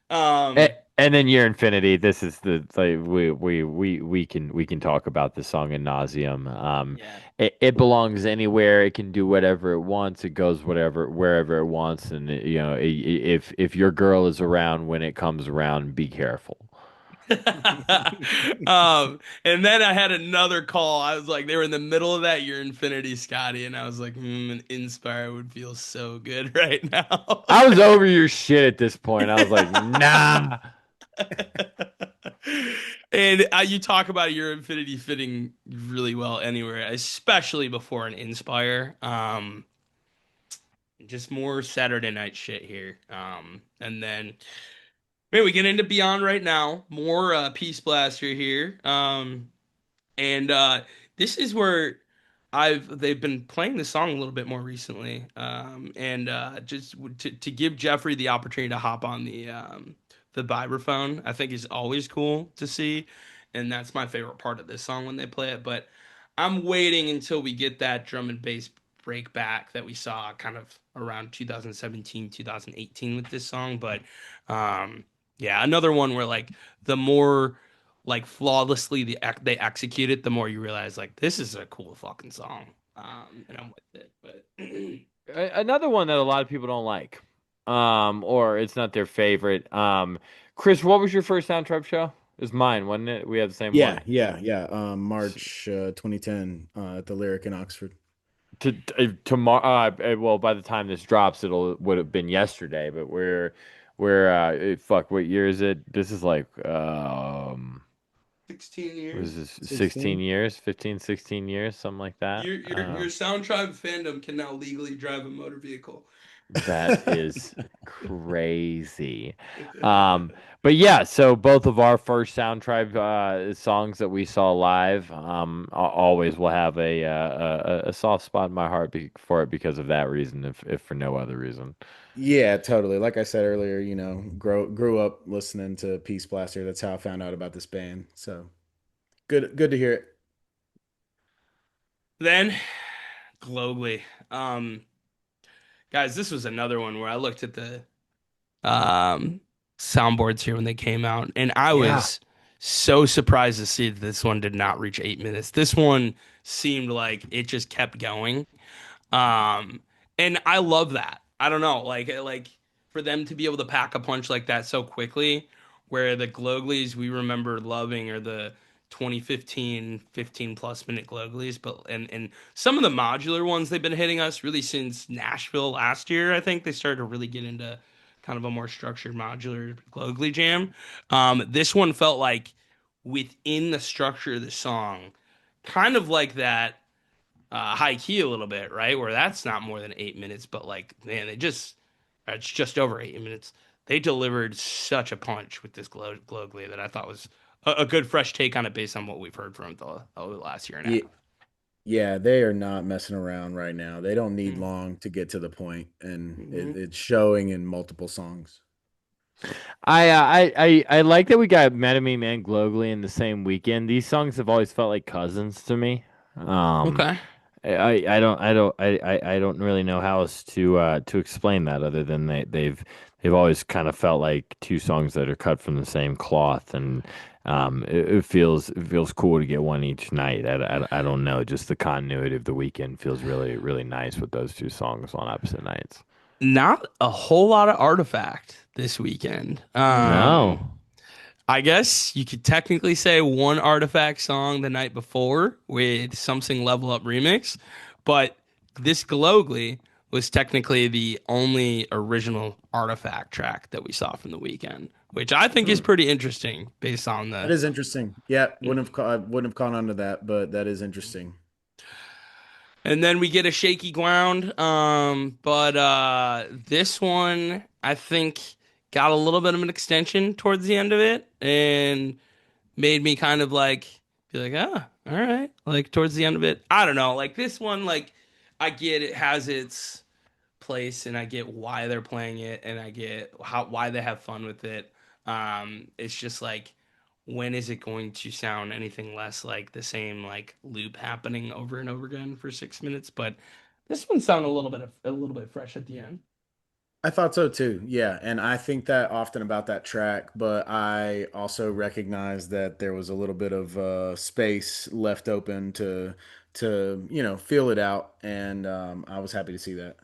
A- um, And then Year Infinity. This is the like we can talk about the song in nauseum. yeah. It belongs anywhere. It can do whatever it wants. It goes wherever it wants. And if your girl is around when it comes around, be careful. And then I had another call. I was like, they were in the middle of that Your Infinity, Scotty, and I was like, an Inspire would feel so good right now. I was over your shit at this point. I was like, nah. And you talk about Your Infinity fitting really well anywhere, especially before an Inspire. Just more Saturday night shit here. And then maybe we get into Beyond right now. More Peace Blaster here. And this is where they've been playing the song a little bit more recently, and just to give Jeffrey the opportunity to hop on the vibraphone, I think is always cool to see, and that's my favorite part of this song when they play it. But I'm waiting until we get that drum and bass break back that we saw kind of around 2017, 2018 with this song. But yeah, another one where like the more like flawlessly they execute it, the more you realize like this is a cool fucking song. And I'm with it. But Another one that a lot of people don't like, or it's not their favorite. Chris, what was your first soundtrack show? It was mine, wasn't it? We had the same Yeah, one. yeah, yeah. March 2010 at the Lyric in Oxford. Tomorrow, well, by the time this drops, it'll would have been yesterday. But fuck, what year is it? This is like 16 what is years. this? 16 16. years, 15, 16 years, something like that. Your SoundTribe fandom can now legally drive a motor vehicle. That is crazy. Um, but yeah, so both of our first soundtrack songs that we saw live, always will have a soft spot in my heart for it because of that reason, if for no other reason. Yeah, totally. Like I said earlier, grew up listening to Peace Blaster. That's how I found out about this band. So good to hear it. Then globally, um, guys, this was another one where I looked at the um soundboards here when they came out, and I Yeah. was so surprised to see that this one did not reach 8 minutes. This one seemed like it just kept going. Um, and I love that. I don't know, like for them to be able to pack a punch like that so quickly, where the Gloglies we remember loving are the 2015 15 plus minute Gloglies, but and some of the modular ones they've been hitting us really since Nashville last year. I think they started to really get into kind of a more structured modular Glogly jam. This one felt like within the structure of the song, kind of like that high key a little bit, right? Where that's not more than 8 minutes, but like, man, it's just over 8 minutes. They delivered such a punch with this Glowgly that I thought was a good fresh take on it based on what we've heard from the last year and a Yeah, half. yeah, they are not messing around right now. They don't need Mm-hmm. long to get to the point, and Mm-hmm. it's showing in multiple songs. I like that we got Metameme and Glowgly in the same weekend. These songs have always felt like cousins to me. Um, Okay. I don't really know how else to explain that other than they've always kind of felt like two songs that are cut from the same cloth, and it feels cool to get one each night. I don't know, just the continuity of the weekend feels really nice with those two songs on opposite nights. Not a whole lot of Artifact this weekend. No. I guess you could technically say one Artifact song the night before with Something Level Up remix, but this Glowgly was technically the only original Artifact track that we saw from the weekend, which I think is Hmm. pretty interesting based on That the. is interesting. Yeah, I wouldn't have caught on to that, but that is interesting. And then we get a shaky ground. But this one I think got a little bit of an extension towards the end of it and made me kind of like be like, ah, all right. Like towards the end of it. I don't know. Like this one, like I get it has its place and I get why they're playing it and I get how why they have fun with it. It's just like when is it going to sound anything less like the same like loop happening over and over again for 6 minutes? But this one sounded a little bit fresh at the end. I thought so too. Yeah, and I think that often about that track, but I also recognize that there was a little bit of space left open to feel it out, and I was happy to see that.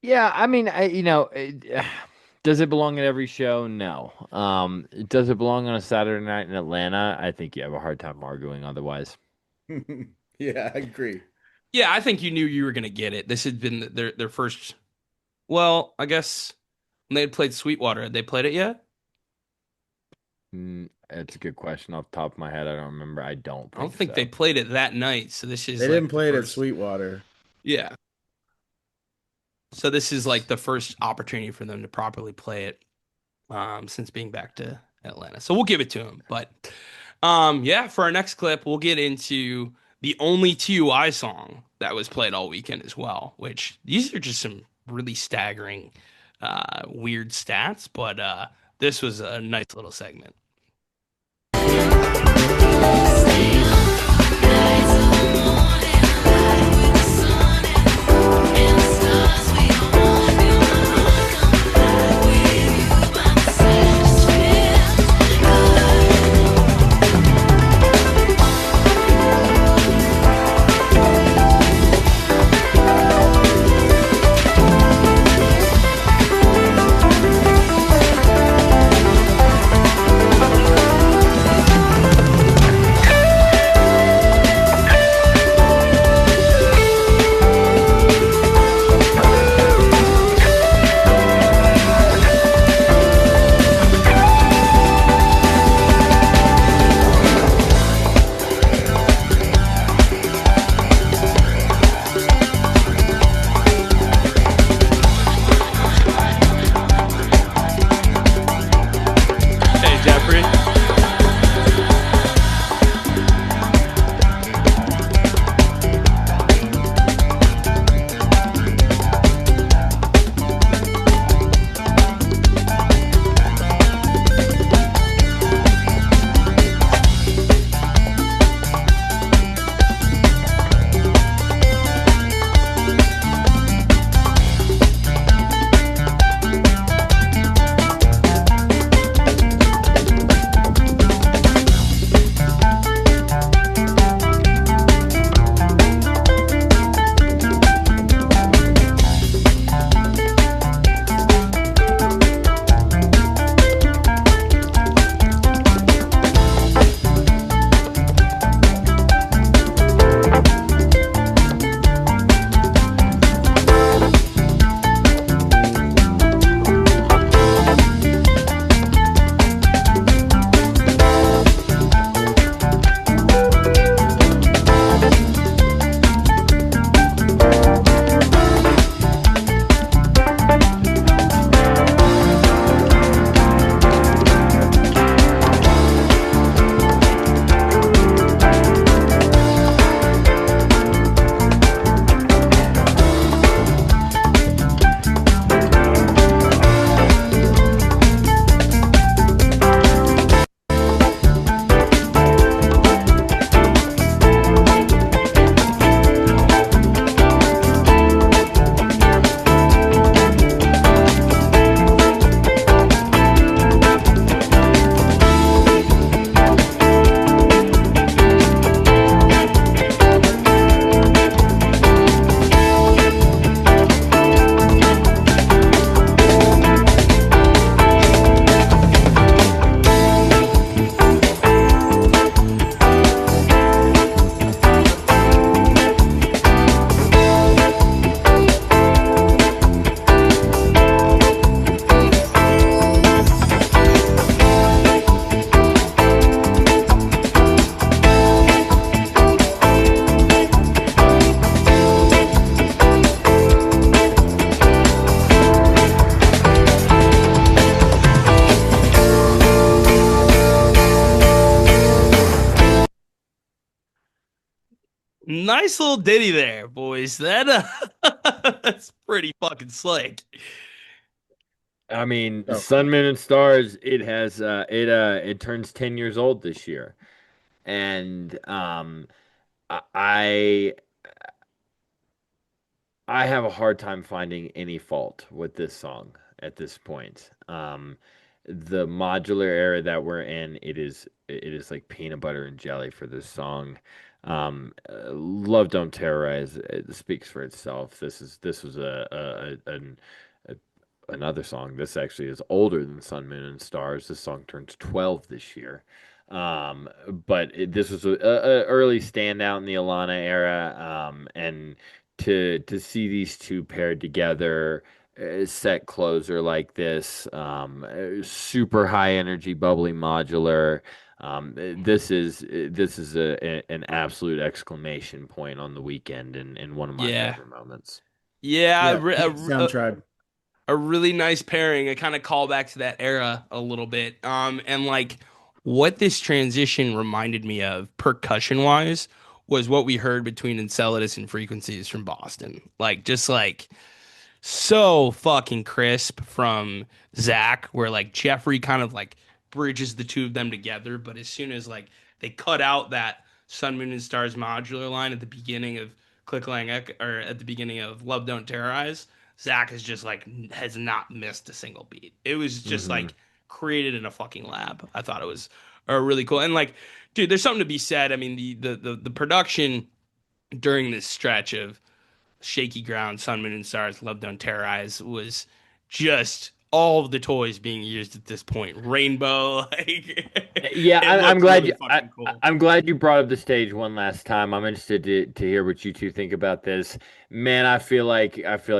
Yeah, I mean, does it belong at every show? No. Does it belong on a Saturday night in Atlanta? I think you have a hard time arguing otherwise. Yeah, I agree. Yeah, I think you knew you were gonna get it. This had been their first. Well, I guess when they had played Sweetwater, had they played it yet? That's a good question. Off the top of my head, I don't remember. I don't I don't think think they so. played it that night. So this is They didn't like the play it at first. Sweetwater. Yeah. So this is like the first opportunity for them to properly play it since being back to Atlanta. So we'll give it to them. But yeah, for our next clip, we'll get into the only TUI song that was played all weekend as well, which these are just some really staggering, weird stats, but this was a nice little segment. Hey, Jeffrey. Nice little ditty there, boys. That that's pretty fucking slick. I mean, Oh, Sun, Moon, and Stars. It turns 10 years old this year, and I I have a hard time finding any fault with this song at this point. The modular era that we're in, it is like peanut butter and jelly for this song. Love Don't Terrorize, it speaks for itself. This was a another song. This actually is older than Sun, Moon, and Stars. This song turns 12 this year. This was a early standout in the Alana era, and to see these two paired together, set closer like this, super high energy, bubbly modular. This is an absolute exclamation point on the weekend, and one of my Yeah. favorite moments. Yeah, yeah, sound tribe. a really nice pairing. A kind of callback to that era a little bit. And like what this transition reminded me of percussion wise was what we heard between Enceladus and Frequencies from Boston. Like just like so fucking crisp from Zach, where like Jeffrey kind of like bridges the two of them together, but as soon as like they cut out that Sun, Moon, and Stars modular line at the beginning of Click Lang or at the beginning of Love Don't Terrorize, Zach is just like has not missed a single beat. It was just Hmm. like created in a fucking lab. I thought it was really cool. And like, dude, there's something to be said. I mean, the production during this stretch of Shaky Ground, Sun, Moon, and Stars, Love Don't Terrorize was just all of the toys being used at this point. Rainbow, like Yeah, it I'm looked glad really you. fucking cool. I'm glad you brought up the stage one last time. I'm interested to hear what you two think about this. Man, I feel like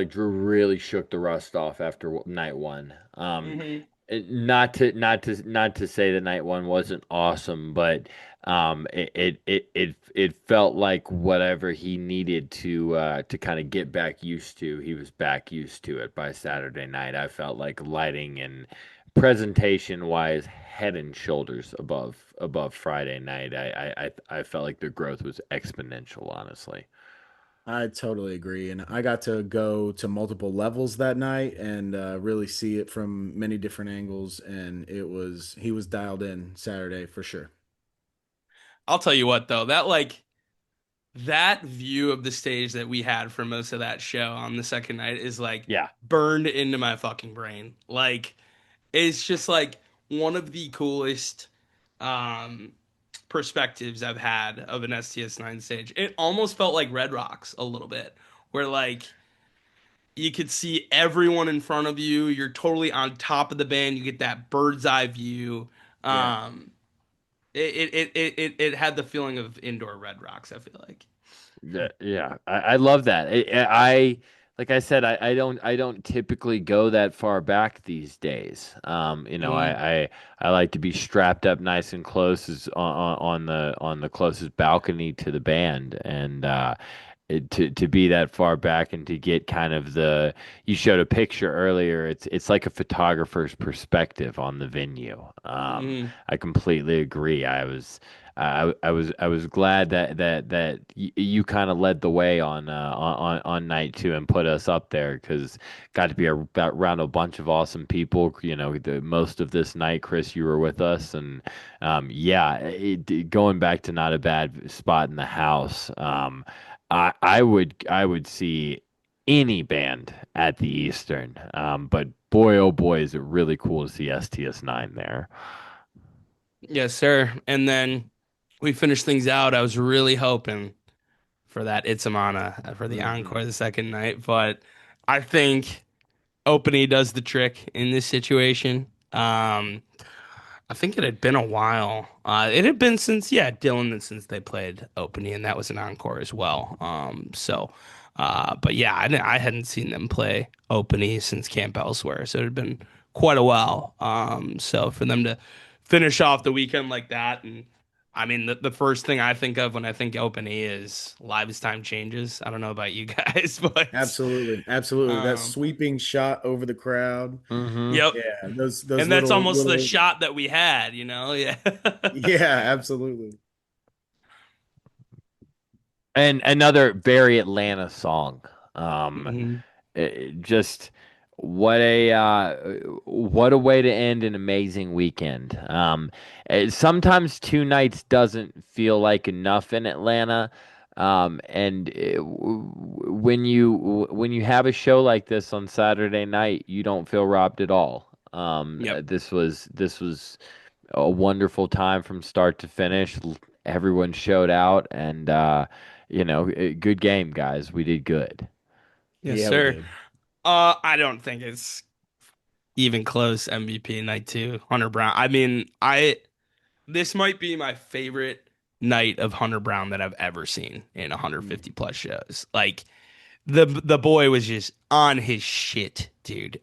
Drew really shook the rust off after night one. Hmm. Not to say that night one wasn't awesome, but it felt like whatever he needed to kind of get back used to, he was back used to it by Saturday night. I felt like lighting and presentation wise, head and shoulders above Friday night. I felt like the growth was exponential, honestly. I totally agree. And I got to go to multiple levels that night and really see it from many different angles. And he was dialed in Saturday for sure. I'll tell you what though, that view of the stage that we had for most of that show on the second night is like Yeah. burned into my fucking brain. Like it's just like one of the coolest um perspectives I've had of an STS9 stage. It almost felt like Red Rocks a little bit, where like you could see everyone in front of you. You're totally on top of the band. You get that bird's eye view. Yeah. Um, it had the feeling of indoor Red Rocks, I feel like. Yeah, I love that. Like I said, I don't typically go that far back these days. Mm, I like to be strapped up nice and close as on the closest balcony to the band, and to be that far back and to get kind of the you showed a picture earlier. It's like a photographer's perspective on the venue. mm, I completely agree. I was glad that you kind of led the way on night two and put us up there because got to be around a bunch of awesome people. Most of this night, Chris, you were with us, and yeah, going back to not a bad spot in the house. I would see any band at the Eastern, but boy oh boy is it really cool to see STS9 there. yes, sir. And then we finished things out. I was really hoping for that Itzamana for the Hmm. encore the second night, but I think Opening does the trick in this situation. I think it had been a while. It had been since, yeah, Dylan, since they played Opening, and that was an encore as well. But yeah, I hadn't seen them play Opening since Camp Elsewhere, so it had been quite a while. So for them to finish off the weekend like that, and I mean, the first thing I think of when I think Opening is Live as Time Changes. I don't know about you guys, but Absolutely. Absolutely. That um, sweeping shot over the crowd. Hmm. yep. Yeah. Those And that's almost the little, shot that we had, you know? Yeah. yeah, absolutely. And another very Atlanta song. Um, Mhm. just what a way to end an amazing weekend. Sometimes two nights doesn't feel like enough in Atlanta. And when you have a show like this on Saturday night, you don't feel robbed at all. Yep. This was a wonderful time from start to finish. Everyone showed out, and good game, guys. We did good. Yes, Yeah, we sir. did. I don't think it's even close MVP night two. Hunter Brown. I mean, this might be my favorite night of Hunter Brown that I've ever seen in Mm. 150 plus shows. Like the boy was just on his shit, dude.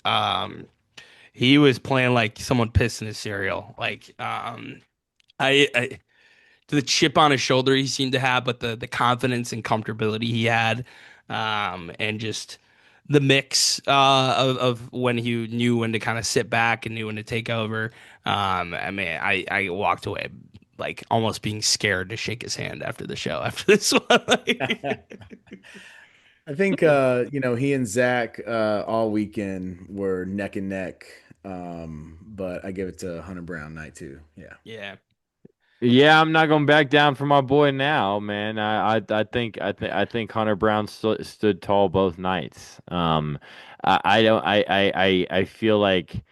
He was playing like someone pissed in his cereal. Like I the chip on his shoulder he seemed to have, but the confidence and comfortability he had, and just the mix of when he knew when to kind of sit back and knew when to take over. I mean, I walked away like almost being scared to shake his hand after the show after this one. I think he and Zach all weekend were neck and neck. But I give it to Hunter Brown night too. Yeah. Yeah. Yeah, I'm not going back down for my boy now, man. I think Hunter Brown stood tall both nights. I don't I feel like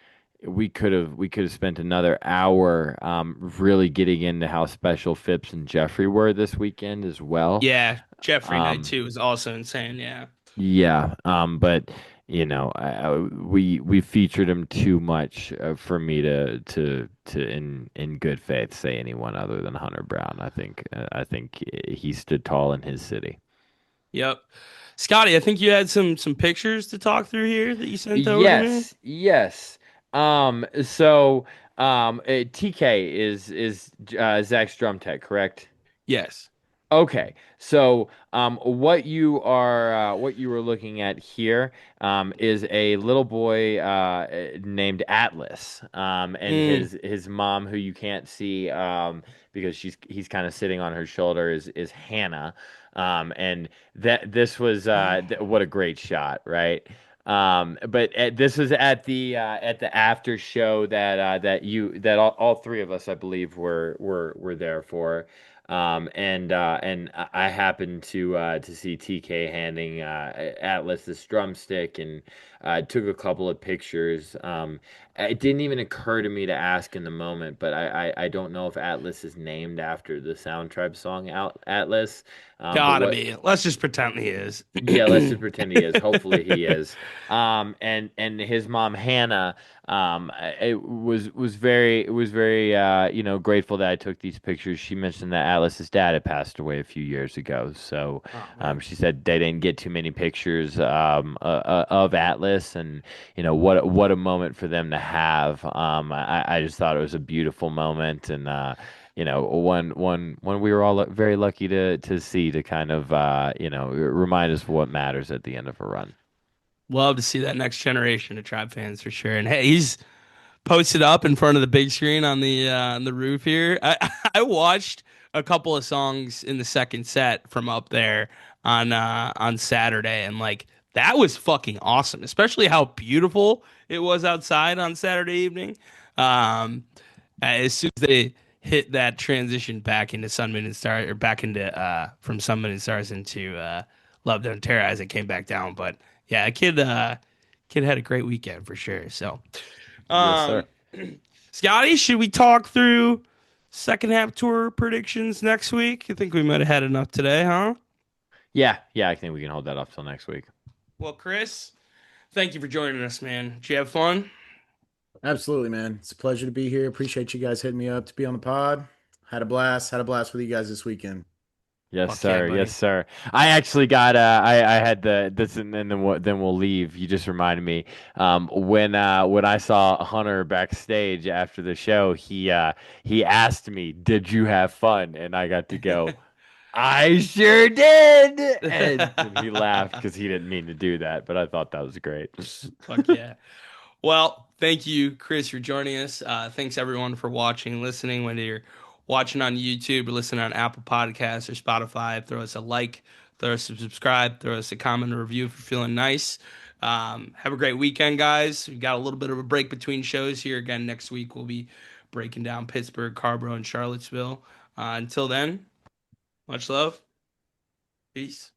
we could have spent another hour really getting into how special Phipps and Jeffrey were this weekend as well. Yeah. Jeffrey night Um, two was also insane. Yeah. yeah, but we featured him too much for me to in good faith say anyone other than Hunter Brown. I think he stood tall in his city. Yep. Scotty, I think you had some pictures to talk through here that you sent over to me. Yes, yes. So TK is Zach's drum tech, correct? Yes. Okay, so what you were looking at here is a little boy named Atlas, and Mm. his mom, who you can't see because he's kind of sitting on her shoulder, is Hannah, and that this was what a great shot, right? But this was at the after show that all three of us, I believe, were there for. And I happened to see TK handing Atlas this drumstick and took a couple of pictures. It didn't even occur to me to ask in the moment, but I don't know if Atlas is named after the Sound Tribe song Atlas. But Gotta what be. Let's just pretend he is. Yeah, let's just pretend he is. Hopefully he is. And his mom Hannah, it was very grateful that I took these pictures. She mentioned that Alice's dad had passed away a few years ago, so Oh man. she said they didn't get too many pictures of Atlas, and what a moment for them to have. I just thought it was a beautiful moment, and one we were all very lucky to see, to kind of remind us what matters at the end of a run. Love to see that next generation of Tribe fans for sure. And hey, he's posted up in front of the big screen on the roof here. I watched a couple of songs in the second set from up there on Saturday, and like that was fucking awesome, especially how beautiful it was outside on Saturday evening. Um, as soon as they hit that transition back into Sun Moon and Stars, or back into from Sun Moon and Stars into Love Don't Terrorize, it came back down. But yeah, kid had a great weekend for sure. So Yes, sir. um, Scotty, should we talk through second half tour predictions next week? I think we might have had enough today, huh? Yeah, yeah, I think we can hold that off till next week. Well, Chris, thank you for joining us, man. Did you have fun? Absolutely, man. It's a pleasure to be here. Appreciate you guys hitting me up to be on the pod. Had a blast. Had a blast with you guys this weekend. Yes, Fuck yeah, sir. Yes, buddy. sir. I actually got I had this, and then we'll leave. You just reminded me. When I saw Hunter backstage after the show, he asked me, "Did you have fun?" And I got to go, "I sure did." And he laughed because he didn't mean to do that, but I thought that was great. Fuck yeah. Well, thank you, Chris, for joining us. Thanks everyone for watching and listening. Whether you're watching on YouTube or listening on Apple Podcasts or Spotify, throw us a like, throw us a subscribe, throw us a comment or review if you're feeling nice. Have a great weekend, guys. We got a little bit of a break between shows here. Again, next week we'll be breaking down Pittsburgh, Carborough, and Charlottesville. Until then, much love. Peace.